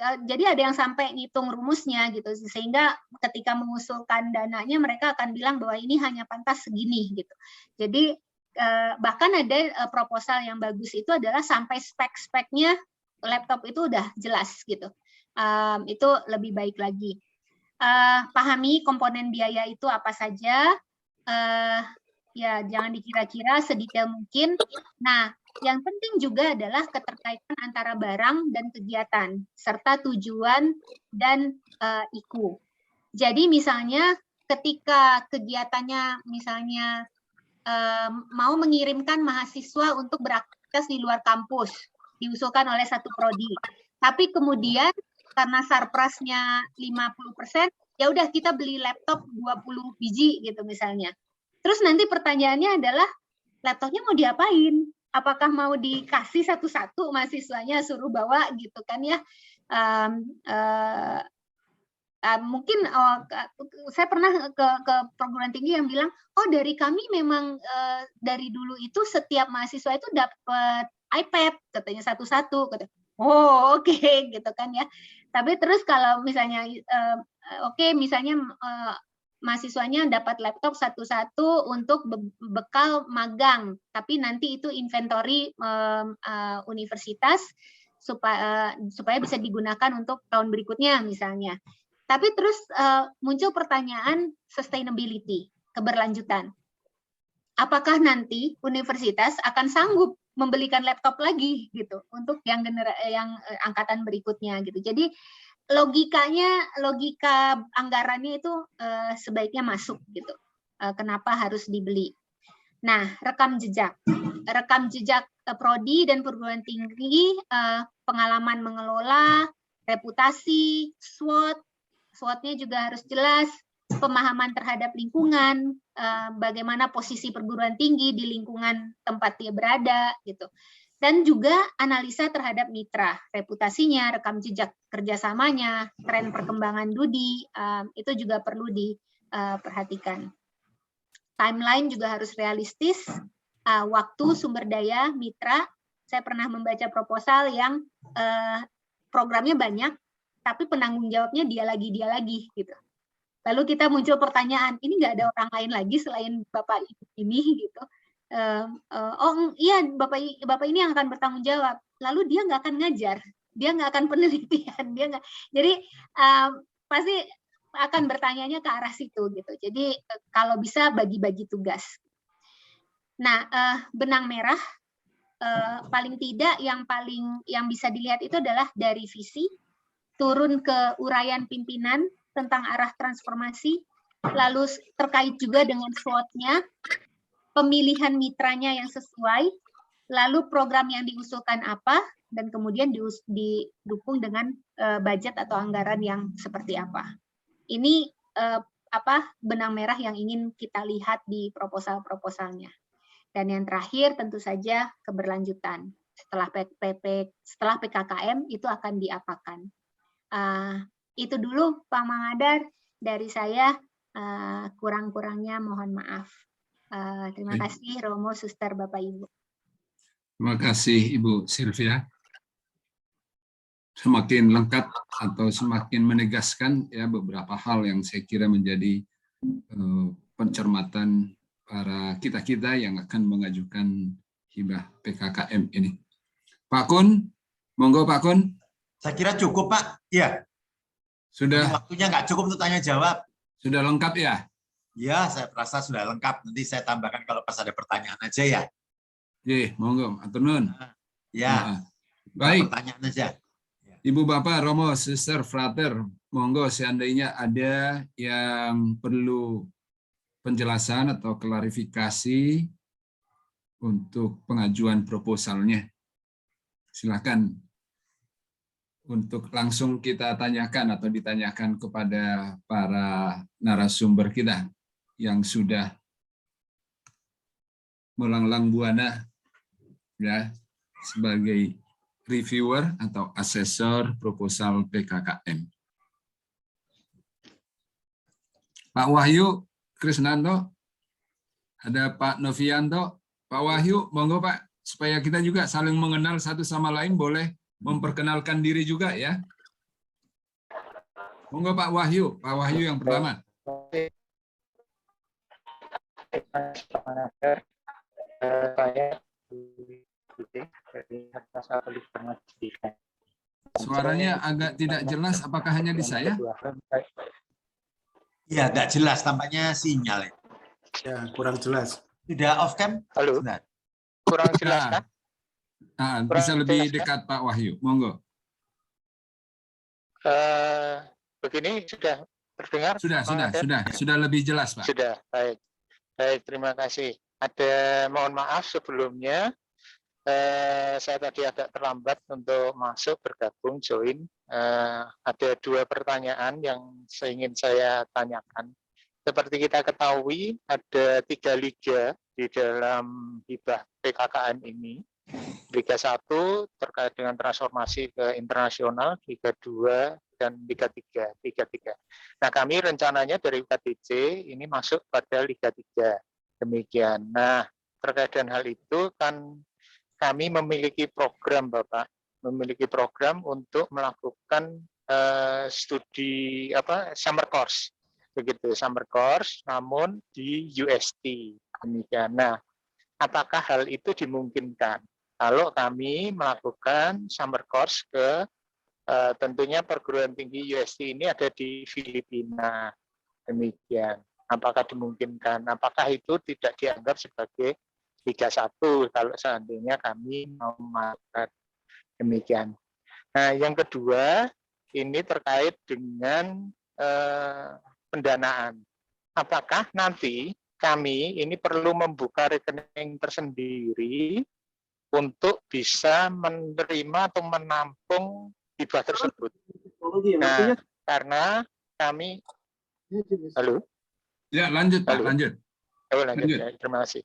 Jadi ada yang sampai ngitung rumusnya gitu, sehingga ketika mengusulkan dananya mereka akan bilang bahwa ini hanya pantas segini gitu. Jadi bahkan ada proposal yang bagus itu adalah sampai spek-speknya laptop itu udah jelas gitu. Itu lebih baik lagi. Pahami komponen biaya itu apa saja. Ya jangan dikira-kira sedetail mungkin. Nah, yang penting juga adalah keterkaitan antara barang dan kegiatan, serta tujuan dan IKU. Jadi misalnya ketika kegiatannya misalnya mau mengirimkan mahasiswa untuk beraktivitas di luar kampus, diusulkan oleh satu prodi. Tapi kemudian karena sarprasnya 50%, ya udah kita beli laptop 20 biji gitu misalnya. Terus nanti pertanyaannya adalah laptopnya mau diapain? Apakah mau dikasih satu-satu mahasiswanya suruh bawa gitu kan ya? Mungkin saya pernah ke perguruan tinggi yang bilang, oh dari kami memang dari dulu itu setiap mahasiswa itu dapat iPad katanya satu-satu. Oh oke gitu kan ya. Tapi terus kalau misalnya misalnya mahasiswanya dapat laptop satu-satu untuk bekal magang, tapi nanti itu inventory universitas supaya bisa digunakan untuk tahun berikutnya misalnya. Tapi terus muncul pertanyaan sustainability, keberlanjutan. Apakah nanti universitas akan sanggup membelikan laptop lagi gitu untuk yang angkatan berikutnya gitu. Jadi logika anggarannya itu sebaiknya masuk gitu. Kenapa harus dibeli? Nah, rekam jejak prodi dan perguruan tinggi, pengalaman mengelola, reputasi, SWOT-nya juga harus jelas, pemahaman terhadap lingkungan, bagaimana posisi perguruan tinggi di lingkungan tempat dia berada gitu. Dan juga analisa terhadap mitra, reputasinya, rekam jejak kerjasamanya, tren perkembangan Dudi, itu juga perlu diperhatikan. Timeline juga harus realistis, waktu, sumber daya, mitra. Saya pernah membaca proposal yang programnya banyak, tapi penanggung jawabnya dia lagi gitu. Lalu kita muncul pertanyaan, ini nggak ada orang lain lagi selain Bapak ini gitu. Oh iya bapak ini yang akan bertanggung jawab, lalu dia nggak akan ngajar, dia nggak akan penelitian, dia nggak, jadi pasti akan bertanyanya ke arah situ gitu. Jadi kalau bisa bagi-bagi tugas. Nah, benang merah paling tidak yang bisa dilihat itu adalah dari visi turun ke uraian pimpinan tentang arah transformasi, lalu terkait juga dengan SWOT-nya, pemilihan mitranya yang sesuai, lalu program yang diusulkan apa, dan kemudian didukung dengan budget atau anggaran yang seperti apa. Ini benang merah yang ingin kita lihat di proposal-proposalnya. Dan yang terakhir tentu saja keberlanjutan. Setelah PKKM itu akan diapakan. Itu dulu Pak Mangadar dari saya, kurang-kurangnya mohon maaf. Terima kasih Romo, Suster, Bapak Ibu. Terima kasih Ibu Sylvia. Semakin lengkap atau semakin menegaskan ya beberapa hal yang saya kira menjadi pencermatan para kita-kita yang akan mengajukan hibah PKKM ini. Pak Kun, monggo Pak Kun. Saya kira cukup Pak. Iya. Sudah. Waktunya nggak cukup untuk tanya jawab. Sudah lengkap ya? Ya, saya rasa sudah lengkap. Nanti saya tambahkan kalau pas ada pertanyaan aja ya. Oke, monggo, atur nuhun. Ya. Baik. Pertanyaan aja. Ibu Bapak, Romo, Suster, Frater, monggo seandainya ada yang perlu penjelasan atau klarifikasi untuk pengajuan proposalnya. Silakan. untuk langsung kita tanyakan atau ditanyakan kepada para narasumber kita yang sudah melanglang buana ya sebagai reviewer atau asesor proposal PKKM. Pak Wahyu Krisnanto, ada Pak Novianto. Pak Wahyu, monggo Pak, supaya kita juga saling mengenal satu sama lain, boleh memperkenalkan diri juga ya. Monggo Pak Wahyu yang pertama. Suaranya agak tidak jelas, apakah hanya di saya? Iya, nggak jelas, tampaknya sinyal. Ya, kurang jelas. Sudah off cam? Halo. Sebentar. Kurang jelas kan? Bisa lebih dekat Pak Wahyu, monggo. Begini sudah terdengar? Sudah lebih jelas Pak. Sudah, baik. Baik, terima kasih. Mohon maaf sebelumnya, saya tadi agak terlambat untuk masuk, bergabung, join. Ada 2 pertanyaan yang ingin saya tanyakan. Seperti kita ketahui, ada 3 liga di dalam hibah PKKM ini. Liga 1 terkait dengan transformasi ke internasional, Liga 2 dan Liga 3. Nah, kami rencananya dari UKTC ini masuk pada Liga 3. Demikian. Nah, terkait dengan hal itu kan kami memiliki program, Bapak, memiliki program untuk melakukan studi summer course. Begitu, summer course namun di UST. Demikian. Nah, apakah hal itu dimungkinkan kalau kami melakukan summer course ke tentunya perguruan tinggi UST ini ada di Filipina. Demikian. Apakah dimungkinkan? Apakah itu tidak dianggap sebagai Liga 1 kalau seandainya kami mau melakukan demikian. Nah, yang kedua ini terkait dengan pendanaan. Apakah nanti kami ini perlu membuka rekening tersendiri untuk bisa menerima atau menampung hibah tersebut? Nah, karena kami halo. Ya, lanjut Pak, lanjut. Lanjut. Ya, terima kasih.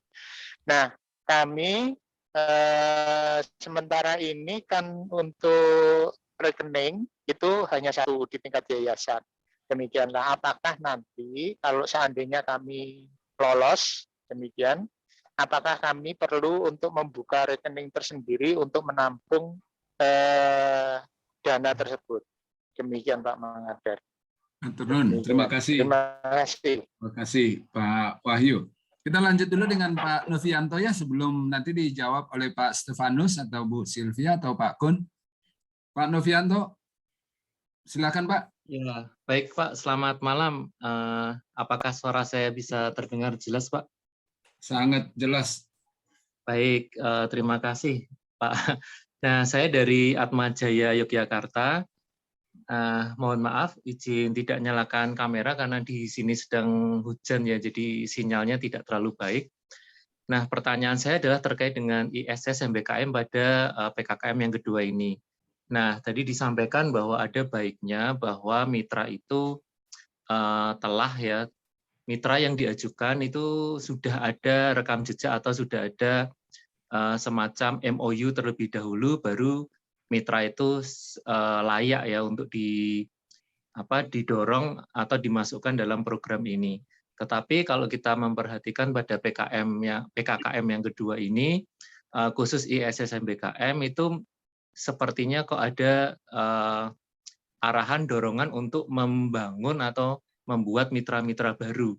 Nah, kami sementara ini kan untuk rekening itu hanya 1 di tingkat yayasan. Demikianlah, apakah nanti kalau seandainya kami lolos, demikian, apakah kami perlu untuk membuka rekening tersendiri untuk menampung dana tersebut? Demikian Pak Mangadar. Terima kasih. Terima kasih Pak Wahyu. Kita lanjut dulu dengan Pak Novianto ya sebelum nanti dijawab oleh Pak Stefanus atau Bu Sylvia atau Pak Kun. Pak Novianto, silakan Pak. Ya, baik Pak. Selamat malam. Apakah suara saya bisa terdengar jelas Pak? Sangat jelas. Baik, terima kasih Pak. Nah, saya dari Atmajaya Yogyakarta. Mohon maaf, izin tidak nyalakan kamera karena di sini sedang hujan ya, jadi sinyalnya tidak terlalu baik. Nah, pertanyaan saya adalah terkait dengan ISS MBKM pada PKKM yang kedua ini. Nah, tadi disampaikan bahwa ada baiknya bahwa mitra itu telah ya, mitra yang diajukan itu sudah ada rekam jejak atau sudah ada semacam MOU terlebih dahulu, baru mitra itu layak ya untuk didorong atau dimasukkan dalam program ini. Tetapi kalau kita memperhatikan pada PKKM yang kedua ini, khusus ISS MBKM itu sepertinya kok ada arahan dorongan untuk membangun atau membuat mitra-mitra baru.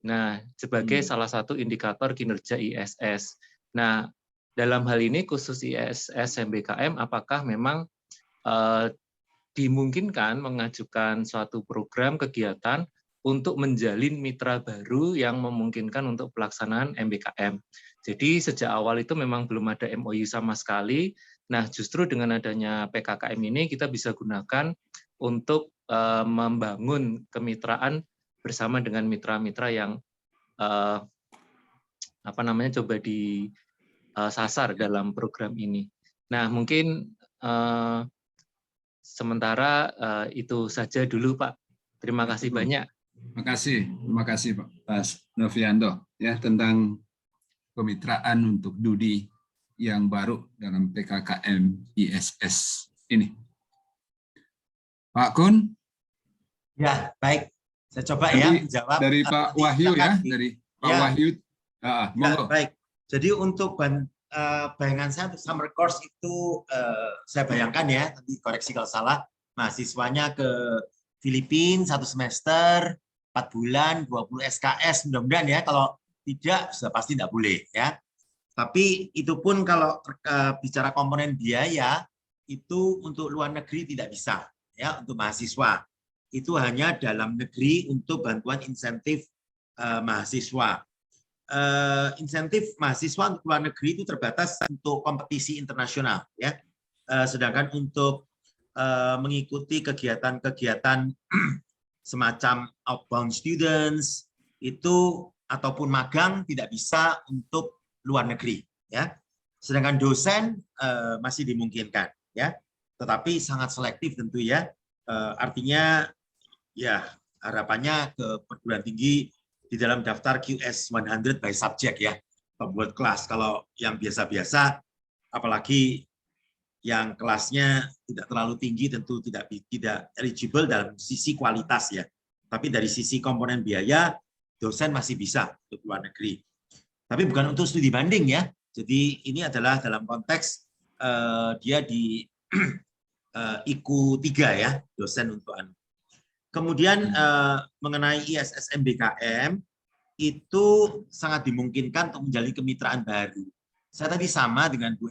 Nah, sebagai salah satu indikator kinerja ISS. Nah, dalam hal ini khusus ISS MBKM, apakah memang dimungkinkan mengajukan suatu program kegiatan untuk menjalin mitra baru yang memungkinkan untuk pelaksanaan MBKM. Jadi sejak awal itu memang belum ada MOU sama sekali. Nah, justru dengan adanya PKKM ini kita bisa gunakan untuk membangun kemitraan bersama dengan mitra-mitra yang coba disasar dalam program ini. Nah, mungkin Sementara itu saja dulu, Pak. Terima kasih banyak. Terima kasih Pak Novianto ya tentang kemitraan untuk Dudi yang baru dalam PKKM ISS ini. Pak Kun? Ya, baik. Saya coba ya menjawab. Dari Pak Wahyu ya, dari Pak Wahyu. Monggo. Baik. Jadi untuk bayangan saya untuk summer course itu saya bayangkan ya, nanti koreksi kalau salah, mahasiswanya ke Filipina 1 semester, 4 bulan, 20 SKS, mudah-mudahan ya, kalau tidak sudah pasti tidak boleh ya. Tapi itu pun kalau bicara komponen biaya itu untuk luar negeri tidak bisa ya, untuk mahasiswa. Itu hanya dalam negeri untuk bantuan insentif mahasiswa. Insentif mahasiswa untuk luar negeri itu terbatas untuk kompetisi internasional ya. Sedangkan untuk mengikuti kegiatan-kegiatan semacam outbound students itu ataupun magang tidak bisa untuk luar negeri ya. Sedangkan dosen masih dimungkinkan ya. Tetapi sangat selektif tentu ya. Artinya ya harapannya ke perguruan tinggi di dalam daftar QS 100 by subject ya, pembuat kelas. Kalau yang biasa-biasa, apalagi yang kelasnya tidak terlalu tinggi, tentu tidak eligible dalam sisi kualitas ya. Tapi dari sisi komponen biaya, dosen masih bisa untuk luar negeri. Tapi bukan untuk studi banding ya. Jadi ini adalah dalam konteks dia di IKU 3 ya, dosen untuk anu. Kemudian mengenai ISS MBKM itu sangat dimungkinkan untuk menjalin kemitraan baru. Saya tadi sama dengan Bu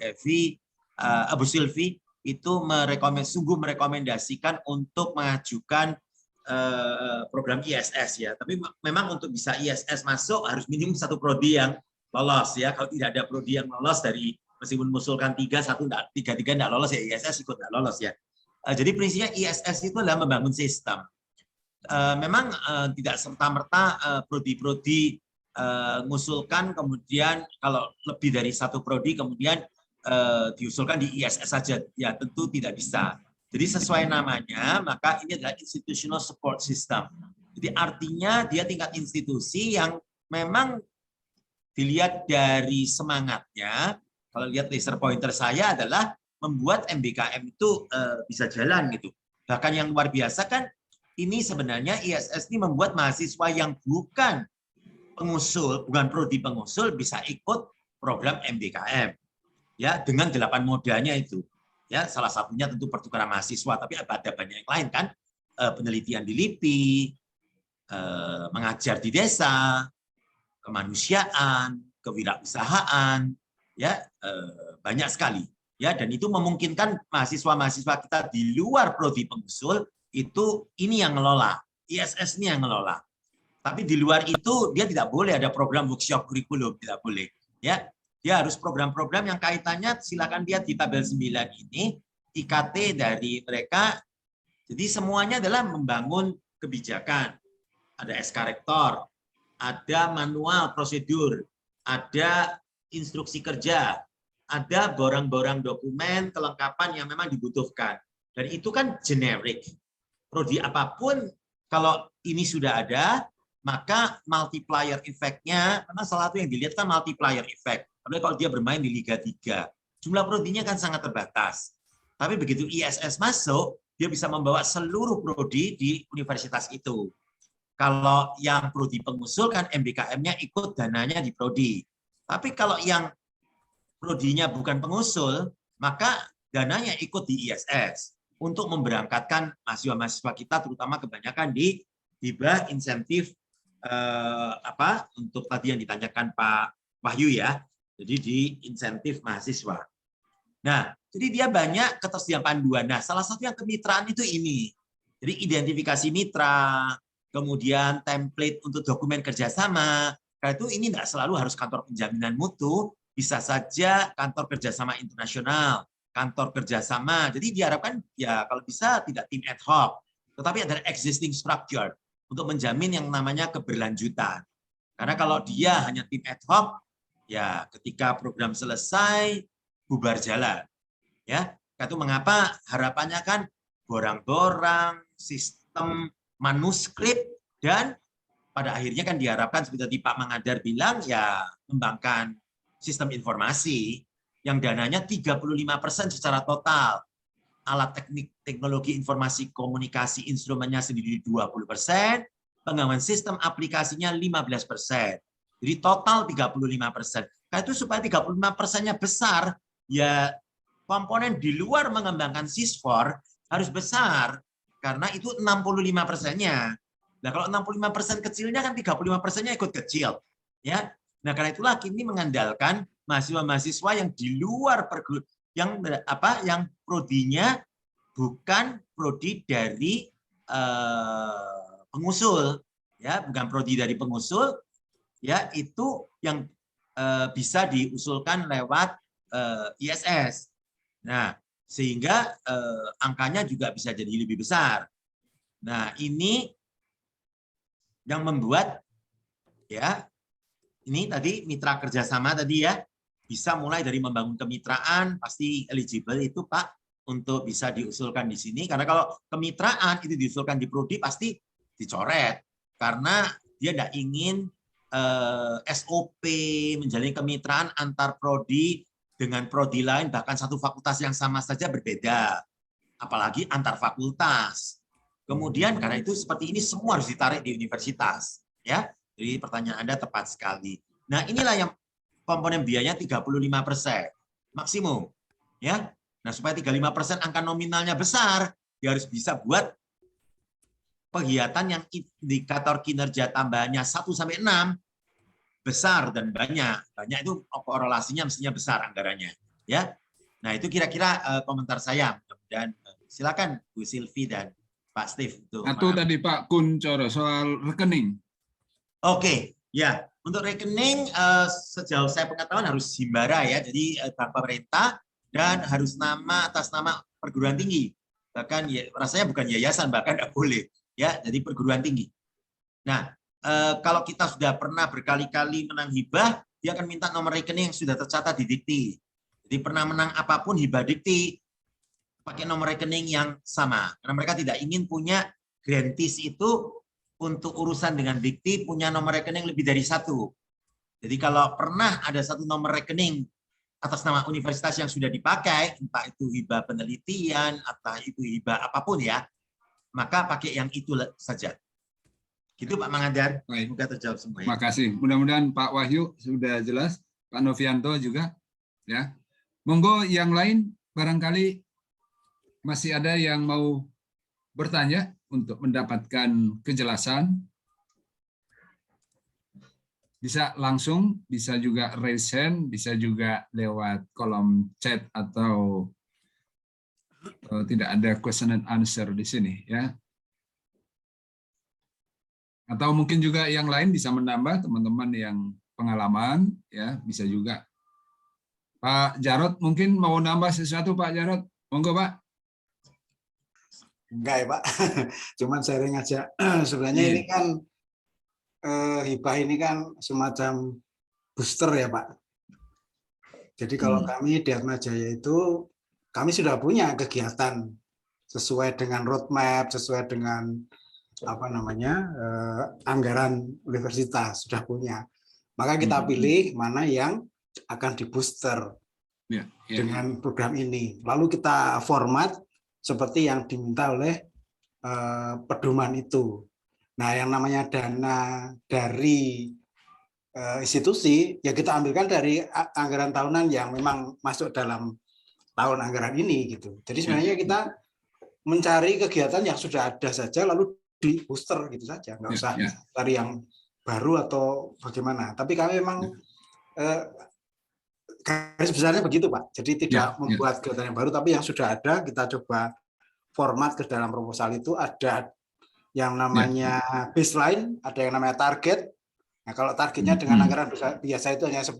Sylvie itu sungguh merekomendasikan untuk mengajukan program ISS ya. Tapi memang untuk bisa ISS masuk harus minimum 1 prodi yang lolos ya. Kalau tidak ada prodi yang lolos dari meskipun mengusulkan 3 tidak lolos ya, ISS ikut tidak lolos ya. Jadi prinsipnya ISS itu adalah membangun sistem. Memang tidak serta-merta prodi-prodi mengusulkan kemudian kalau lebih dari 1 prodi kemudian diusulkan di ISS saja, ya tentu tidak bisa. Jadi sesuai namanya, maka ini adalah institutional support system. Jadi artinya dia tingkat institusi yang memang dilihat dari semangatnya, kalau lihat laser pointer saya adalah membuat MBKM itu bisa jalan gitu. Bahkan yang luar biasa kan, ini sebenarnya ISS ini membuat mahasiswa yang bukan pengusul, bukan prodi pengusul bisa ikut program MBKM. Ya, dengan 8 modanya itu. Ya, salah satunya tentu pertukaran mahasiswa, tapi ada banyak yang lain kan, penelitian di LIPI, mengajar di desa, kemanusiaan, kewirausahaan, ya banyak sekali. Ya, dan itu memungkinkan mahasiswa-mahasiswa kita di luar prodi pengusul itu ini yang ngelola, ISS ini yang ngelola. Tapi di luar itu dia tidak boleh ada program workshop kurikulum, tidak boleh. Ya, dia harus program-program yang kaitannya silakan lihat di tabel 9 ini IKT dari mereka. Jadi semuanya adalah membangun kebijakan. Ada SK Rektor, ada manual prosedur, ada instruksi kerja, ada borang-borang dokumen kelengkapan yang memang dibutuhkan. Dan itu kan generik. Prodi apapun kalau ini sudah ada, maka multiplier effect-nya, karena salah satu yang dilihat kan multiplier effect. Apalagi kalau dia bermain di Liga 3. Jumlah prodinya kan sangat terbatas. Tapi begitu ISS masuk, dia bisa membawa seluruh prodi di universitas itu. Kalau yang prodi pengusul kan MBKM-nya ikut dananya di prodi. Tapi kalau yang prodinya bukan pengusul, maka dananya ikut di ISS untuk memberangkatkan mahasiswa-mahasiswa kita, terutama kebanyakan di hibah insentif untuk tadi yang ditanyakan Pak Wahyu ya, jadi di insentif mahasiswa. Nah, jadi dia banyak ketersediaan panduan. Nah, salah satu yang kemitraan itu ini. Jadi identifikasi mitra, kemudian template untuk dokumen kerjasama. Karena itu ini tidak selalu harus kantor penjaminan mutu, bisa saja kantor kerjasama internasional, kantor kerjasama. Jadi diharapkan ya kalau bisa tidak tim ad hoc, tetapi ada existing structure untuk menjamin yang namanya keberlanjutan. Karena kalau dia hanya tim ad hoc, ya ketika program selesai bubar jalan. Ya, itu mengapa harapannya kan borang-borang, sistem manuskrip, dan pada akhirnya kan diharapkan seperti tadi Pak Mangadar bilang, ya mengembangkan sistem informasi yang dananya 35% secara total. Alat teknik teknologi informasi komunikasi instrumennya sendiri 20%, pengembangan sistem aplikasinya 15%. Jadi total 35%. Nah itu supaya 35%-nya besar, ya komponen di luar mengembangkan SIS4 harus besar, karena itu 65%-nya. Nah kalau 65% kecilnya kan 35%-nya ikut kecil. Ya. Nah karena itulah kini mengandalkan mahasiswa-mahasiswa yang di luar yang prodinya bukan prodi dari pengusul, ya bukan prodi dari pengusul, ya itu yang bisa diusulkan lewat ISS. Nah sehingga angkanya juga bisa jadi lebih besar. Nah ini yang membuat ya ini tadi mitra kerjasama tadi ya bisa mulai dari membangun kemitraan, pasti eligible itu Pak untuk bisa diusulkan di sini, karena kalau kemitraan itu diusulkan di prodi pasti dicoret karena dia tidak ingin SOP menjalin kemitraan antar prodi dengan prodi lain, bahkan satu fakultas yang sama saja berbeda, apalagi antar fakultas. Kemudian karena itu seperti ini semua harus ditarik di universitas, ya. Jadi pertanyaan Anda tepat sekali. Nah inilah yang komponen biayanya 35% maksimum, ya. Nah supaya 35% angka nominalnya besar, dia harus bisa buat kegiatan yang indikator kinerja tambahannya 1-6 besar dan banyak. Banyak itu korelasinya mestinya besar anggarannya, ya. Nah itu kira-kira komentar saya. Dan silakan Bu Silvi dan Pak Steve. Atau tadi Pak Kuncoro soal rekening. Oke, ya. Untuk rekening sejauh saya pengetahuan harus Himbara ya. Jadi bank pemerintah dan harus atas nama perguruan tinggi. Bahkan ya, rasanya bukan yayasan, bahkan tidak boleh. Ya, jadi perguruan tinggi. Nah, kalau kita sudah pernah berkali-kali menang hibah, dia akan minta nomor rekening yang sudah tercatat di Dikti. Jadi pernah menang apapun hibah Dikti, pakai nomor rekening yang sama. Karena mereka tidak ingin punya grantis itu untuk urusan dengan Dikti punya nomor rekening lebih dari satu. Jadi kalau pernah ada satu nomor rekening atas nama universitas yang sudah dipakai, entah itu hibah penelitian, atau itu hibah apapun ya, maka pakai yang itu saja. Gitu Pak Mangadar. Semoga terjawab semua. Terima kasih. Mudah-mudahan Pak Wahyu sudah jelas, Pak Novianto juga. Ya, monggo yang lain barangkali masih ada yang mau bertanya untuk mendapatkan kejelasan. Bisa langsung, bisa juga raise hand, bisa juga lewat kolom chat atau tidak ada question and answer di sini ya. Atau mungkin juga yang lain bisa menambah teman-teman yang pengalaman ya, bisa juga. Pak Jarod mungkin mau nambah sesuatu Pak Jarod, monggo Pak. Enggak ya Pak, cuman sharing aja. Sebenarnya ini kan hibah ini kan semacam booster ya Pak. Jadi kalau kami di Atmajaya itu, kami sudah punya kegiatan sesuai dengan roadmap, sesuai dengan anggaran universitas sudah punya. Maka kita pilih mana yang akan di booster dengan program ini. Lalu kita format seperti yang diminta oleh pedoman itu. Nah, yang namanya dana dari institusi, ya kita ambilkan dari anggaran tahunan yang memang masuk dalam tahun anggaran ini gitu. Jadi sebenarnya kita mencari kegiatan yang sudah ada saja, lalu di booster gitu saja, nggak usah cari yang baru atau bagaimana. Tapi kami memang garis besarnya begitu Pak. Jadi tidak membuat kegiatan yang baru, tapi yang sudah ada kita coba format ke dalam proposal itu. Ada yang namanya baseline, ada yang namanya target. Nah kalau targetnya dengan anggaran biasa itu hanya 10,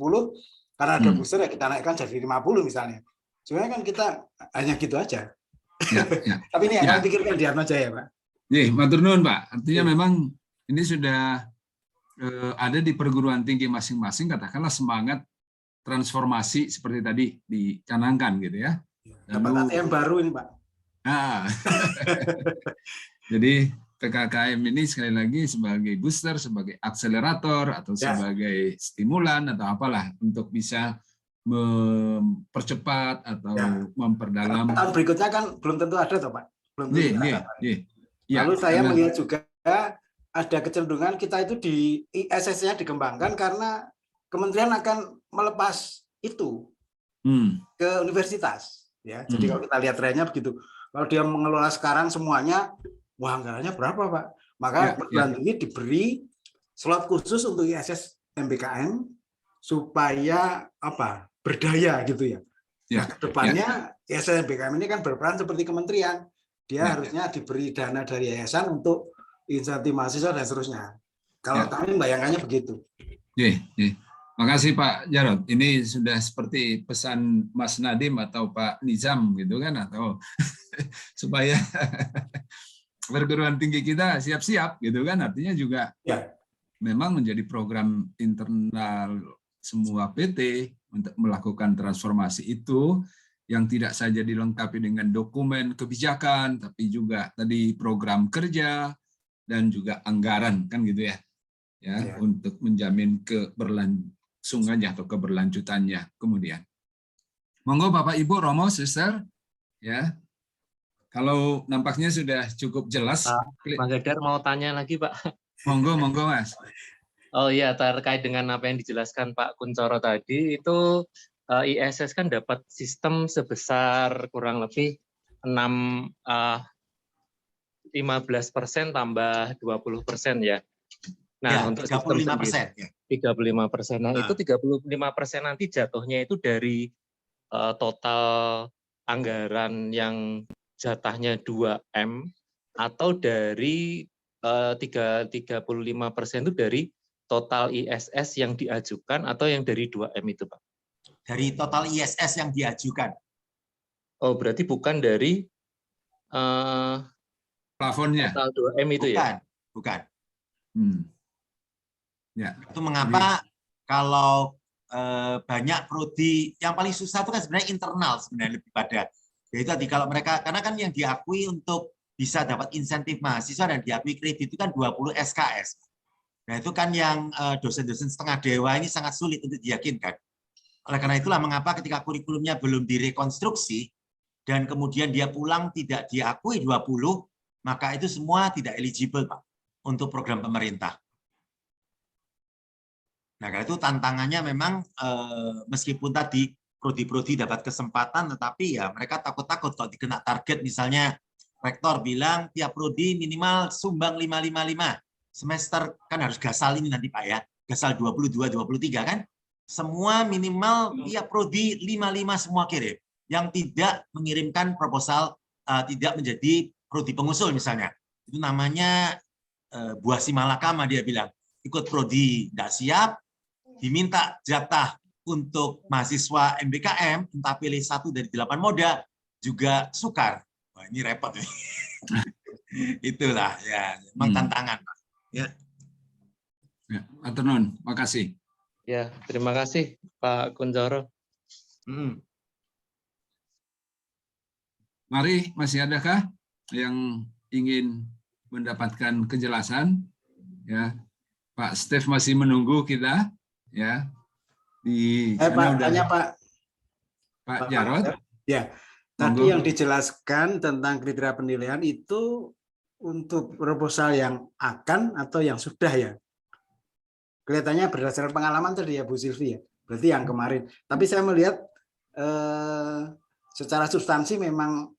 karena ada booster ya kita naikkan jadi 50 misalnya. Sebenarnya kan kita hanya gitu aja. Tapi ini yang kami pikirkan di Atmajaya Pak. Matur nuwun Pak. Artinya memang ini sudah ada di perguruan tinggi masing-masing, katakanlah semangat transformasi seperti tadi dicanangkan gitu ya. Dapat ATM baru ini Pak. Nah, jadi PKKM ini sekali lagi sebagai booster, sebagai akselerator, atau sebagai stimulan atau apalah untuk bisa mempercepat atau memperdalam. Tahun berikutnya kan belum tentu ada, toh Pak. Belum tentu ada. Lalu saya melihat juga ada kecenderungan kita itu di ISS-nya dikembangkan karena kementerian akan melepas itu ke universitas. Ya, jadi kalau kita lihat trennya begitu. Kalau dia mengelola sekarang semuanya, wah anggarannya berapa Pak? Maka perguruan tinggi diberi slot khusus untuk ISS MBKM supaya apa? Berdaya gitu ya. Nah, kedepannya ISS MBKM ini kan berperan seperti kementerian. Dia harusnya diberi dana dari yayasan untuk insentif mahasiswa dan seterusnya. Kalau kami membayangkannya begitu. Makasih Pak Jarod. Ini sudah seperti pesan Mas Nadiem atau Pak Nizam gitu kan, atau supaya perguruan tinggi kita siap-siap gitu kan. Artinya juga memang menjadi program internal semua PT untuk melakukan transformasi itu, yang tidak saja dilengkapi dengan dokumen kebijakan, tapi juga tadi program kerja dan juga anggaran kan gitu ya, untuk menjamin keberlangsungannya atau keberlanjutannya kemudian. Monggo Bapak Ibu, Romo, Suster, ya. Kalau nampaknya sudah cukup jelas. Mas Edar mau tanya lagi Pak. Monggo Mas. Oh iya, terkait dengan apa yang dijelaskan Pak Kuncoro tadi, itu ISS kan dapat sistem sebesar kurang lebih 15% tambah 20% ya. Nah, untuk 35%. 35%. Nah, itu 35% nanti jatuhnya itu dari total anggaran yang jatahnya 2M atau dari 35% itu dari total ISS yang diajukan atau yang dari 2M itu, Pak? Dari total ISS yang diajukan. Oh, berarti bukan dari plafonnya. Total 2M itu bukan. Ya. Itu mengapa kalau banyak prodi, yang paling susah itu kan sebenarnya internal sebenarnya lebih pada. Yaitu tadi kalau mereka, karena kan yang diakui untuk bisa dapat insentif mahasiswa dan diakui kredit itu kan 20 SKS. Nah itu kan yang dosen-dosen setengah dewa ini sangat sulit untuk diyakinkan. Oleh karena itulah mengapa ketika kurikulumnya belum direkonstruksi dan kemudian dia pulang tidak diakui 20, maka itu semua tidak eligible Pak untuk program pemerintah. Nah karena itu tantangannya memang meskipun tadi prodi-prodi dapat kesempatan, tetapi ya mereka takut-takut kalau dikena target, misalnya rektor bilang tiap prodi minimal sumbang 555. Semester kan harus gasal ini nanti Pak ya, gasal 22, 23 kan. Semua minimal tiap prodi 55 semua kirim. Yang tidak mengirimkan proposal, tidak menjadi prodi pengusul misalnya. Itu namanya buah si malakama, dia bilang. Ikut prodi tidak siap, diminta jatah untuk mahasiswa MBKM, entah pilih 1 dari 8 moda, juga sukar. Wah, ini repot. Itulah ya, memang tantangan. Ya. Atur nuwun, makasih. Ya, terima kasih Pak Kuncoro. Mari, masih adakah yang ingin mendapatkan kejelasan? Ya, Pak Stef masih menunggu kita. Ya, di Pak, tanya Pak Jarod. Ya, tadi yang dijelaskan tentang kriteria penilaian itu untuk proposal yang akan atau yang sudah ya? Kelihatannya berdasarkan pengalaman tadi ya Bu Silvi ya, berarti yang kemarin. Tapi saya melihat secara substansi memang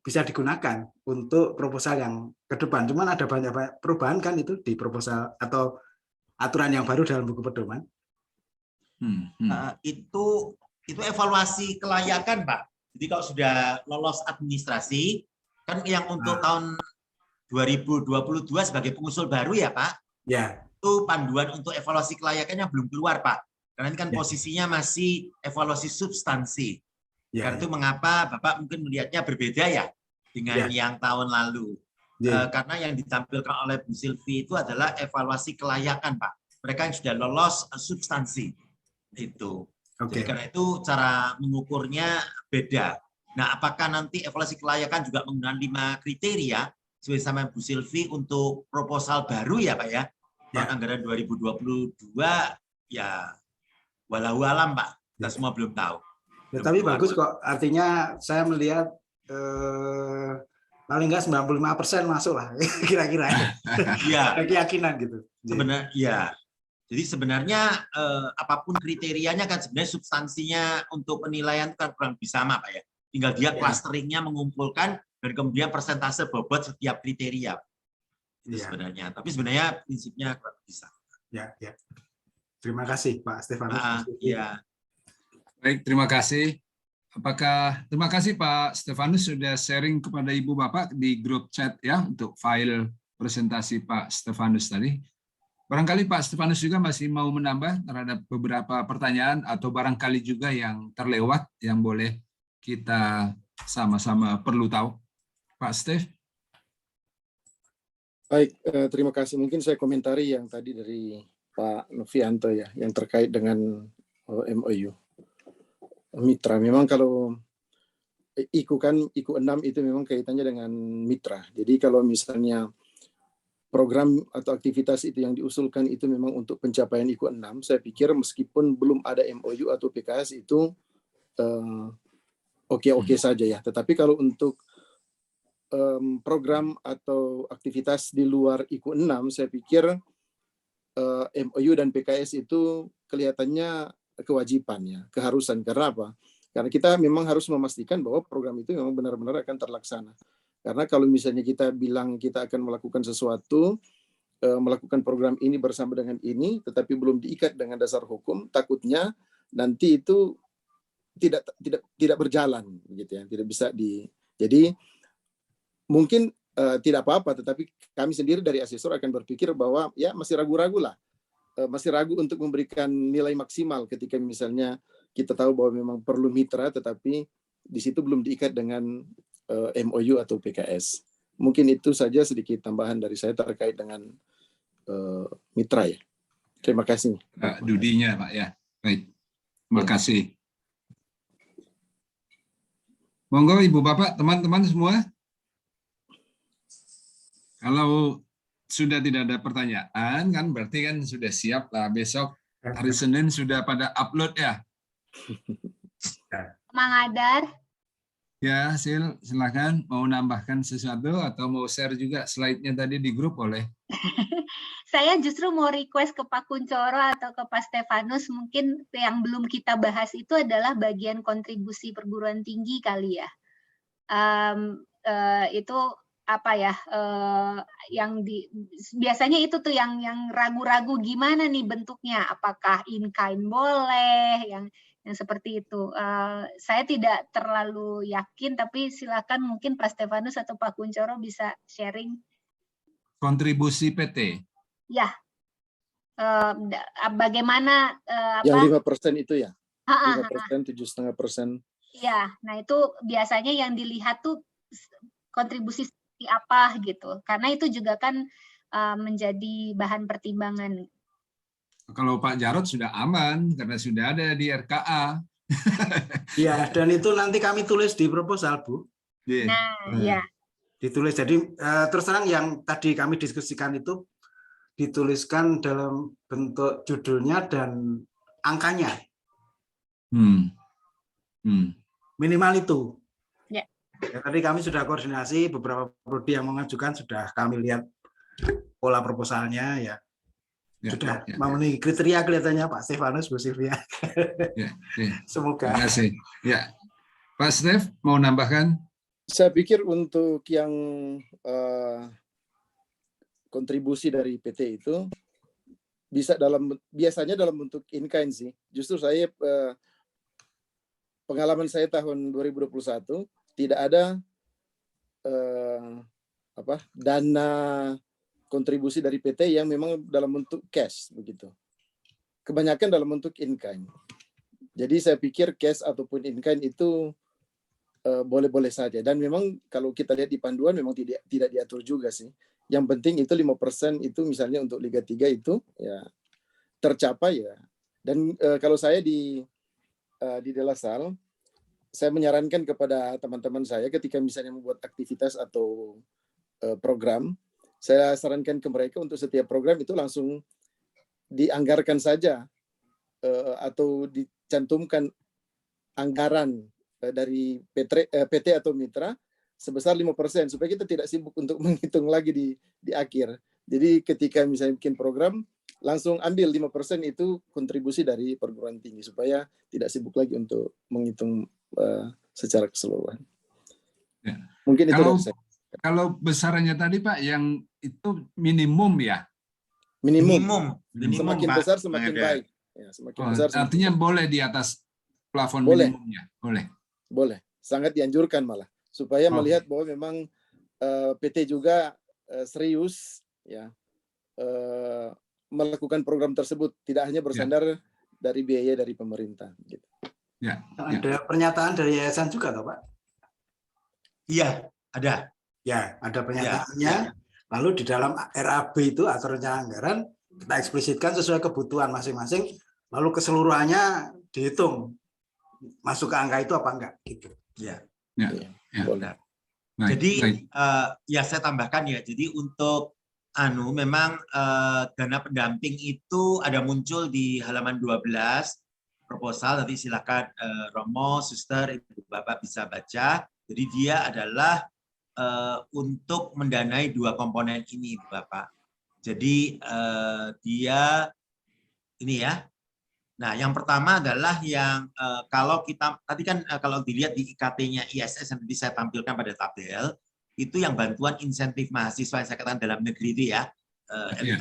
bisa digunakan untuk proposal yang ke depan. Cuman ada banyak perubahan kan itu di proposal atau aturan yang baru dalam buku pedoman. Itu evaluasi kelayakan Pak. Jadi kalau sudah lolos administrasi, kan yang untuk tahun 2022 sebagai pengusul baru ya Pak, itu panduan untuk evaluasi kelayakannya belum keluar Pak. Karena ini kan posisinya masih evaluasi substansi. Karena itu mengapa Bapak mungkin melihatnya berbeda ya dengan yang tahun lalu. Karena yang ditampilkan oleh Bu Silvi itu adalah evaluasi kelayakan Pak. Mereka yang sudah lolos substansi. Itu. Jadi karena itu cara mengukurnya beda. Nah, apakah nanti evaluasi kelayakan juga menggunakan 5 kriteria sesuai sama Bu Silvi untuk proposal baru ya Pak ya? Tahun anggaran 2022 ya walau alam Pak, kita semua belum tahu. Ya, tapi bagus kok, artinya saya melihat paling nggak 95% masuk lah kira-kira. Ya. Keyakinan gitu. Sebenarnya ya. Jadi sebenarnya apapun kriterianya kan sebenarnya substansinya untuk penilaian kan kurang lebih sama Pak ya. Tinggal dia clusteringnya mengumpulkan dan kemudian persentase bobot setiap kriteria. Itu sebenarnya. Tapi sebenarnya prinsipnya kurang lebih sama. Ya. Terima kasih Pak Stefanus. Iya. Baik, terima kasih. Terima kasih Pak Stefanus sudah sharing kepada Ibu Bapak di grup chat ya untuk file presentasi Pak Stefanus tadi. Barangkali Pak Stefanus juga masih mau menambah terhadap beberapa pertanyaan atau barangkali juga yang terlewat yang boleh kita sama-sama perlu tahu. Pak Stef. Baik, terima kasih. Mungkin saya komentari yang tadi dari Pak Novianto ya, yang terkait dengan MOU. Mitra, memang kalau IKU 6 itu memang kaitannya dengan mitra. Jadi kalau misalnya program atau aktivitas itu yang diusulkan itu memang untuk pencapaian IKU 6, saya pikir meskipun belum ada MOU atau PKS itu oke-oke saja ya. Tetapi kalau untuk program atau aktivitas di luar IKU 6, saya pikir MOU dan PKS itu kelihatannya kewajiban ya, keharusan. Karena apa? Karena kita memang harus memastikan bahwa program itu memang benar-benar akan terlaksana. Karena kalau misalnya kita bilang kita akan melakukan sesuatu, melakukan program ini bersama dengan ini, tetapi belum diikat dengan dasar hukum, takutnya nanti itu tidak berjalan, gitu ya, tidak bisa di. Jadi mungkin tidak apa-apa, tetapi kami sendiri dari asesor akan berpikir bahwa ya masih ragu-ragu lah. Masih ragu untuk memberikan nilai maksimal ketika misalnya kita tahu bahwa memang perlu mitra, tetapi di situ belum diikat dengan MOU atau PKS. Mungkin itu saja sedikit tambahan dari saya terkait dengan mitra ya. Terima kasih. Dudinya Pak ya. Baik. Terima kasih. Monggo Ibu Bapak, teman-teman semua. Kalau sudah tidak ada pertanyaan kan berarti kan sudah siap lah, besok hari Senin sudah pada upload ya. Mang Adar. Ya, silakan mau nambahkan sesuatu atau mau share juga slide-nya tadi di grup boleh. Saya justru mau request ke Pak Kuncoro atau ke Pak Stefanus, mungkin yang belum kita bahas itu adalah bagian kontribusi perguruan tinggi kali ya. Itu apa ya, biasanya itu tuh yang ragu-ragu gimana nih bentuknya, apakah in kind boleh, yang seperti itu. Saya tidak terlalu yakin, tapi silakan mungkin Pak Stefanus atau Pak Kuncoro bisa sharing. Kontribusi PT. Ya, bagaimana yang 5% itu ya, 5%, 7,5%. Ya, nah itu biasanya yang dilihat tuh kontribusi seperti apa gitu, karena itu juga kan menjadi bahan pertimbangan. Kalau Pak Jarod sudah aman karena sudah ada di RKA. Ya, dan itu nanti kami tulis di proposal, Bu. Nah, ya. Ditulis. Jadi terus terang yang tadi kami diskusikan itu dituliskan dalam bentuk judulnya dan angkanya. Minimal itu. Ya. Ya, tadi kami sudah koordinasi, beberapa prodi yang mengajukan sudah kami lihat pola proposalnya ya. Sudah memenuhi kriteria kelihatannya Pak Stefanus, Bu Silvia. Semoga. Terima kasih. Ya. Pak Stef mau nambahkan? Saya pikir untuk yang kontribusi dari PT itu biasanya dalam bentuk in-kind sih. Justru saya pengalaman saya tahun 2021 tidak ada dana kontribusi dari PT yang memang dalam bentuk cash begitu. Kebanyakan dalam bentuk in-kind. Jadi saya pikir cash ataupun in-kind itu boleh-boleh saja. Dan memang kalau kita lihat di panduan memang tidak diatur juga sih. Yang penting itu 5% itu misalnya untuk Liga 3 itu ya tercapai ya. Dan kalau saya di Delasal, saya menyarankan kepada teman-teman saya ketika misalnya membuat aktivitas atau program, saya sarankan ke mereka untuk setiap program itu langsung dianggarkan saja atau dicantumkan anggaran dari PT atau mitra sebesar 5% supaya kita tidak sibuk untuk menghitung lagi di akhir. Jadi ketika misalnya bikin program, langsung ambil 5% itu kontribusi dari perguruan tinggi supaya tidak sibuk lagi untuk menghitung secara keseluruhan. Ya. Mungkin itu dari saya. Kalau besarannya tadi Pak, yang itu minimum ya? Minimum. Semakin Pak. besar semakin baik. Ya, semakin besar. Artinya boleh di atas plafon boleh. minimumnya? Boleh. Boleh. Sangat dianjurkan malah supaya melihat bahwa memang PT juga serius ya melakukan program tersebut, tidak hanya bersandar dari biaya dari pemerintah. Gitu. Ya. Ada pernyataan dari yayasan juga, toh, Pak? Iya, ada. Ya, ada pernyataannya. Lalu di dalam RAB itu atau rencana anggaran kita eksplisitkan sesuai kebutuhan masing-masing. Lalu keseluruhannya dihitung masuk ke angka itu apa enggak? Gitu. Ya. Boleh. Jadi ya saya tambahkan ya. Jadi untuk memang dana pendamping itu ada muncul di halaman 12 proposal. Nanti silakan Romo, Suster, Ibu Bapak bisa baca. Jadi dia adalah untuk mendanai dua komponen ini, Bapak. Jadi dia ini ya. Nah, yang pertama adalah yang kalau kita tadi kan kalau dilihat di IKT-nya ISS yang tadi saya tampilkan pada tabel, itu yang bantuan insentif mahasiswa yang saya katakan dalam negeri itu ya,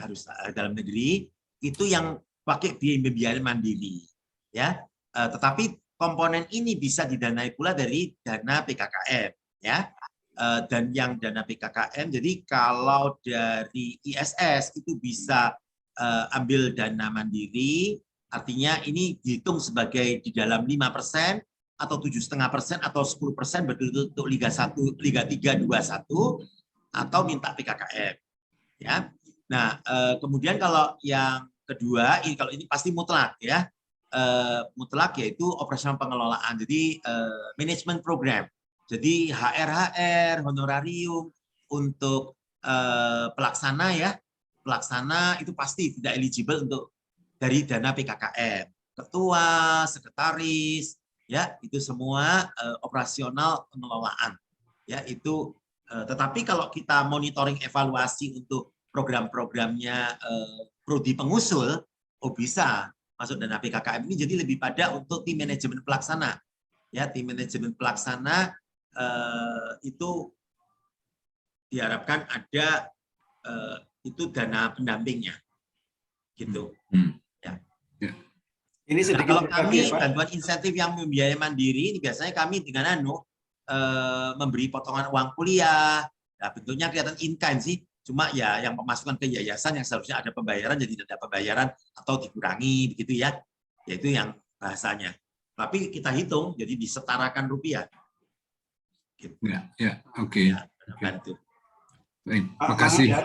harus dalam negeri, itu yang pakai biaya mandiri, ya. Tetapi komponen ini bisa didanai pula dari dana PKKM, ya. Dan yang dana PKKM, jadi kalau dari ISS itu bisa ambil dana mandiri, artinya ini dihitung sebagai di dalam 5% atau 7,5% atau 10% begitu untuk Liga 1, Liga 3, 2, 1 atau minta PKKM. Ya. Nah, kemudian kalau yang kedua, kalau ini pasti mutlak ya. Mutlak yaitu operasional pengelolaan. Jadi manajemen program. Jadi HR, honorarium untuk pelaksana ya. Pelaksana itu pasti tidak eligible untuk dari dana PKKM. Ketua, sekretaris, ya itu semua operasional pengelolaan. Ya itu. Tetapi kalau kita monitoring evaluasi untuk program-programnya prodi pengusul, bisa masuk dana PKKM ini. Jadi lebih pada untuk tim manajemen pelaksana. Ya tim manajemen pelaksana itu diharapkan ada itu dana pendampingnya. Gitu. Ini sedikit kalau kami bantuan insentif yang membiayai mandiri, ini biasanya kami dengan memberi potongan uang kuliah. Nah, bentuknya kelihatan in-kind sih, cuma ya yang pemasukan ke yayasan yang seharusnya ada pembayaran jadi tidak ada pembayaran atau dikurangi begitu ya. Yaitu yang bahasanya. Tapi kita hitung jadi disetarakan rupiah. Gitu. Oke. Ya, bantu. Baik, makasih.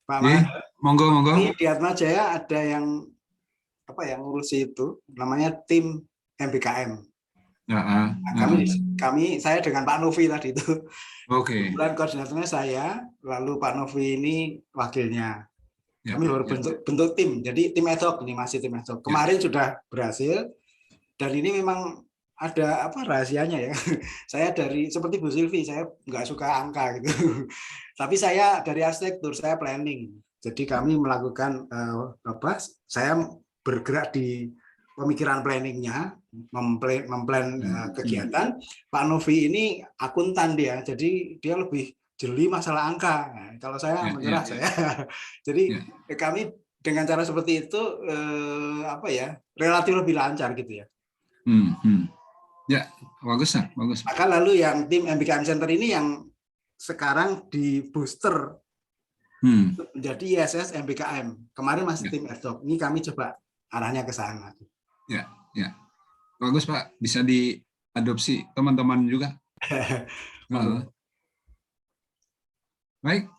Pak Mas, monggo. Di Atmajaya ada yang ngurusi itu namanya tim MBKM. Saya dengan Pak Novi tadi itu. Oke. Kebetulan koordinatornya saya, lalu Pak Novi ini wakilnya. Kami baru bentuk tim. Jadi tim ad hoc ini masih tim ad hoc. Kemarin sudah berhasil dan ini memang ada rahasianya ya. Saya seperti Bu Silvi, saya nggak suka angka gitu. Tapi saya dari arsitektur, saya planning. Jadi kami melakukan saya bergerak di pemikiran planningnya, memplan kegiatan. Pak Novi ini akuntan dia, jadi dia lebih jeli masalah angka. Nah, kalau saya menyerah saya. Jadi kami dengan cara seperti itu relatif lebih lancar gitu ya. Ya, bagus. Maka lalu yang tim MBKM Center ini yang sekarang di booster menjadi ISS MBKM. Kemarin masih tim ad hoc. Ini kami coba arahnya ke sana. Ya. Bagus Pak, bisa diadopsi teman-teman juga. Baik,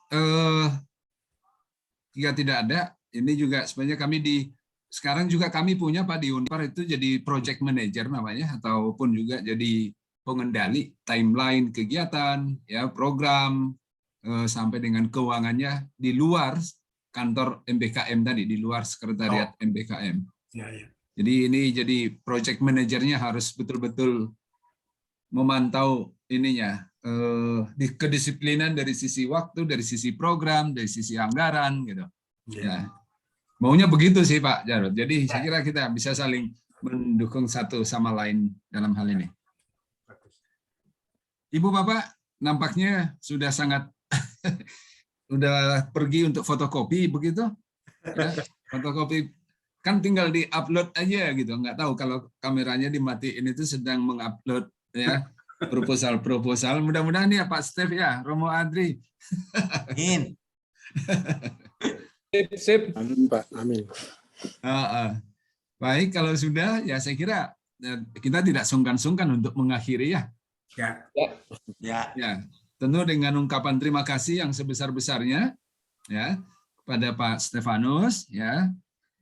jika tidak ada, ini juga sebenarnya kami di sekarang juga kami punya Pak di Unpar itu jadi project manager namanya, ataupun juga jadi pengendali timeline kegiatan, ya program, sampai dengan keuangannya di luar kantor MBKM tadi, di luar sekretariat MBKM. Ya, ya. Jadi ini jadi project manajernya harus betul-betul memantau ininya, di kedisiplinan dari sisi waktu, dari sisi program, dari sisi anggaran gitu. Ya. Maunya begitu sih Pak Jarod. Jadi saya kira kita bisa saling mendukung satu sama lain dalam hal ini. Ibu Bapak nampaknya sudah sangat udah pergi untuk fotokopi begitu. Ya, fotokopi kan tinggal di-upload aja gitu. Nggak tahu kalau kameranya dimatiin itu sedang mengupload ya proposal. Mudah-mudahan ya Pak Stef ya, Romo Adri. Amin. Sip. Amin Pak, amin. Baik, kalau sudah ya saya kira kita tidak sungkan-sungkan untuk mengakhiri ya. Ya. Tentu dengan ungkapan terima kasih yang sebesar-besarnya ya pada Pak Stefanus ya,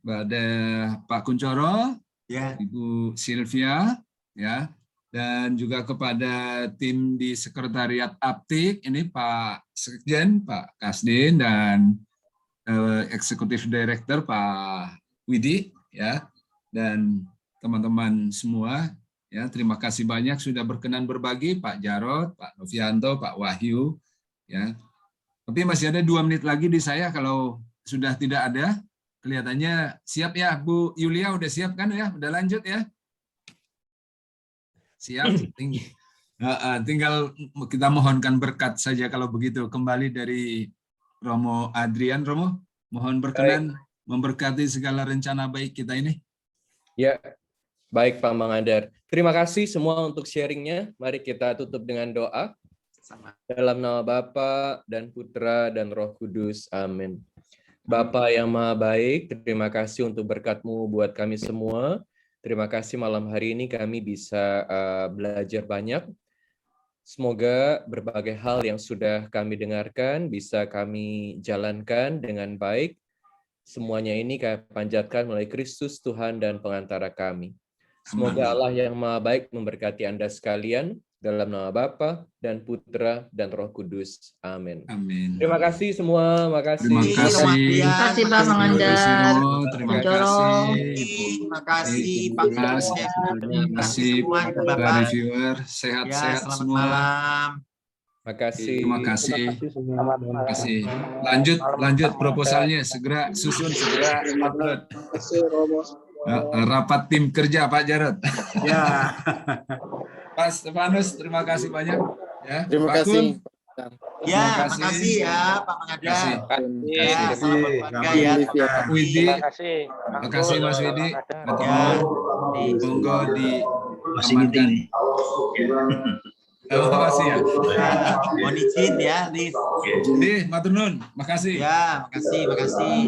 pada Pak Kuncoro, Ya. Ibu Sylvia ya, dan juga kepada tim di Sekretariat Aptik ini Pak Sekjen, Pak Kasdin, dan Eksekutif Director Pak Widi ya, dan teman-teman semua ya, terima kasih banyak sudah berkenan berbagi, Pak Jarod, Pak Novianto, Pak Wahyu ya. Tapi masih ada 2 menit lagi di saya, kalau sudah tidak ada kelihatannya siap ya. Bu Yulia udah siap kan ya, udah lanjut ya, siap. Tinggal kita mohonkan berkat saja kalau begitu. Kembali dari Romo Adrian. Romo, mohon berkenan memberkati segala rencana baik kita ini. Ya, baik Pak Mangandar. Terima kasih semua untuk sharingnya. Mari kita tutup dengan doa. Dalam nama Bapa dan Putra dan Roh Kudus. Amin. Bapa yang Maha Baik, terima kasih untuk berkat-Mu buat kami semua. Terima kasih malam hari ini kami bisa belajar banyak. Semoga berbagai hal yang sudah kami dengarkan bisa kami jalankan dengan baik. Semuanya ini kami panjatkan melalui Kristus Tuhan dan pengantara kami. Semoga Allah yang Maha Baik memberkati Anda sekalian dalam nama Bapa dan Putra dan Roh Kudus. Amin. Amin. Terima kasih semua. Makasih. Terima kasih. Terima kasih Pak Mangandar. Terima kasih. Terima kasih Pak Kasdin. Terima kasih para reviewer. Sehat-sehat Selamat semua. malam. Makasih. Terima kasih. Terima kasih. Lanjut proposalnya, segera susun, segera upload. Rapat tim kerja Pak Jarod. Ya. Pak Stefanus, terima kasih banyak. Ya, Terima Pak kasih. Kun, Ya, makasih ya Pak Mangandar. Ya, salam buat keluarga ya. Pak Widi, Terima kasih. terima kasih Mas Widi. Ya. Monggo diamankan. Makasih ya. Mohon izin ya, Liv. Matur nuwun, makasih. Ya, makasih.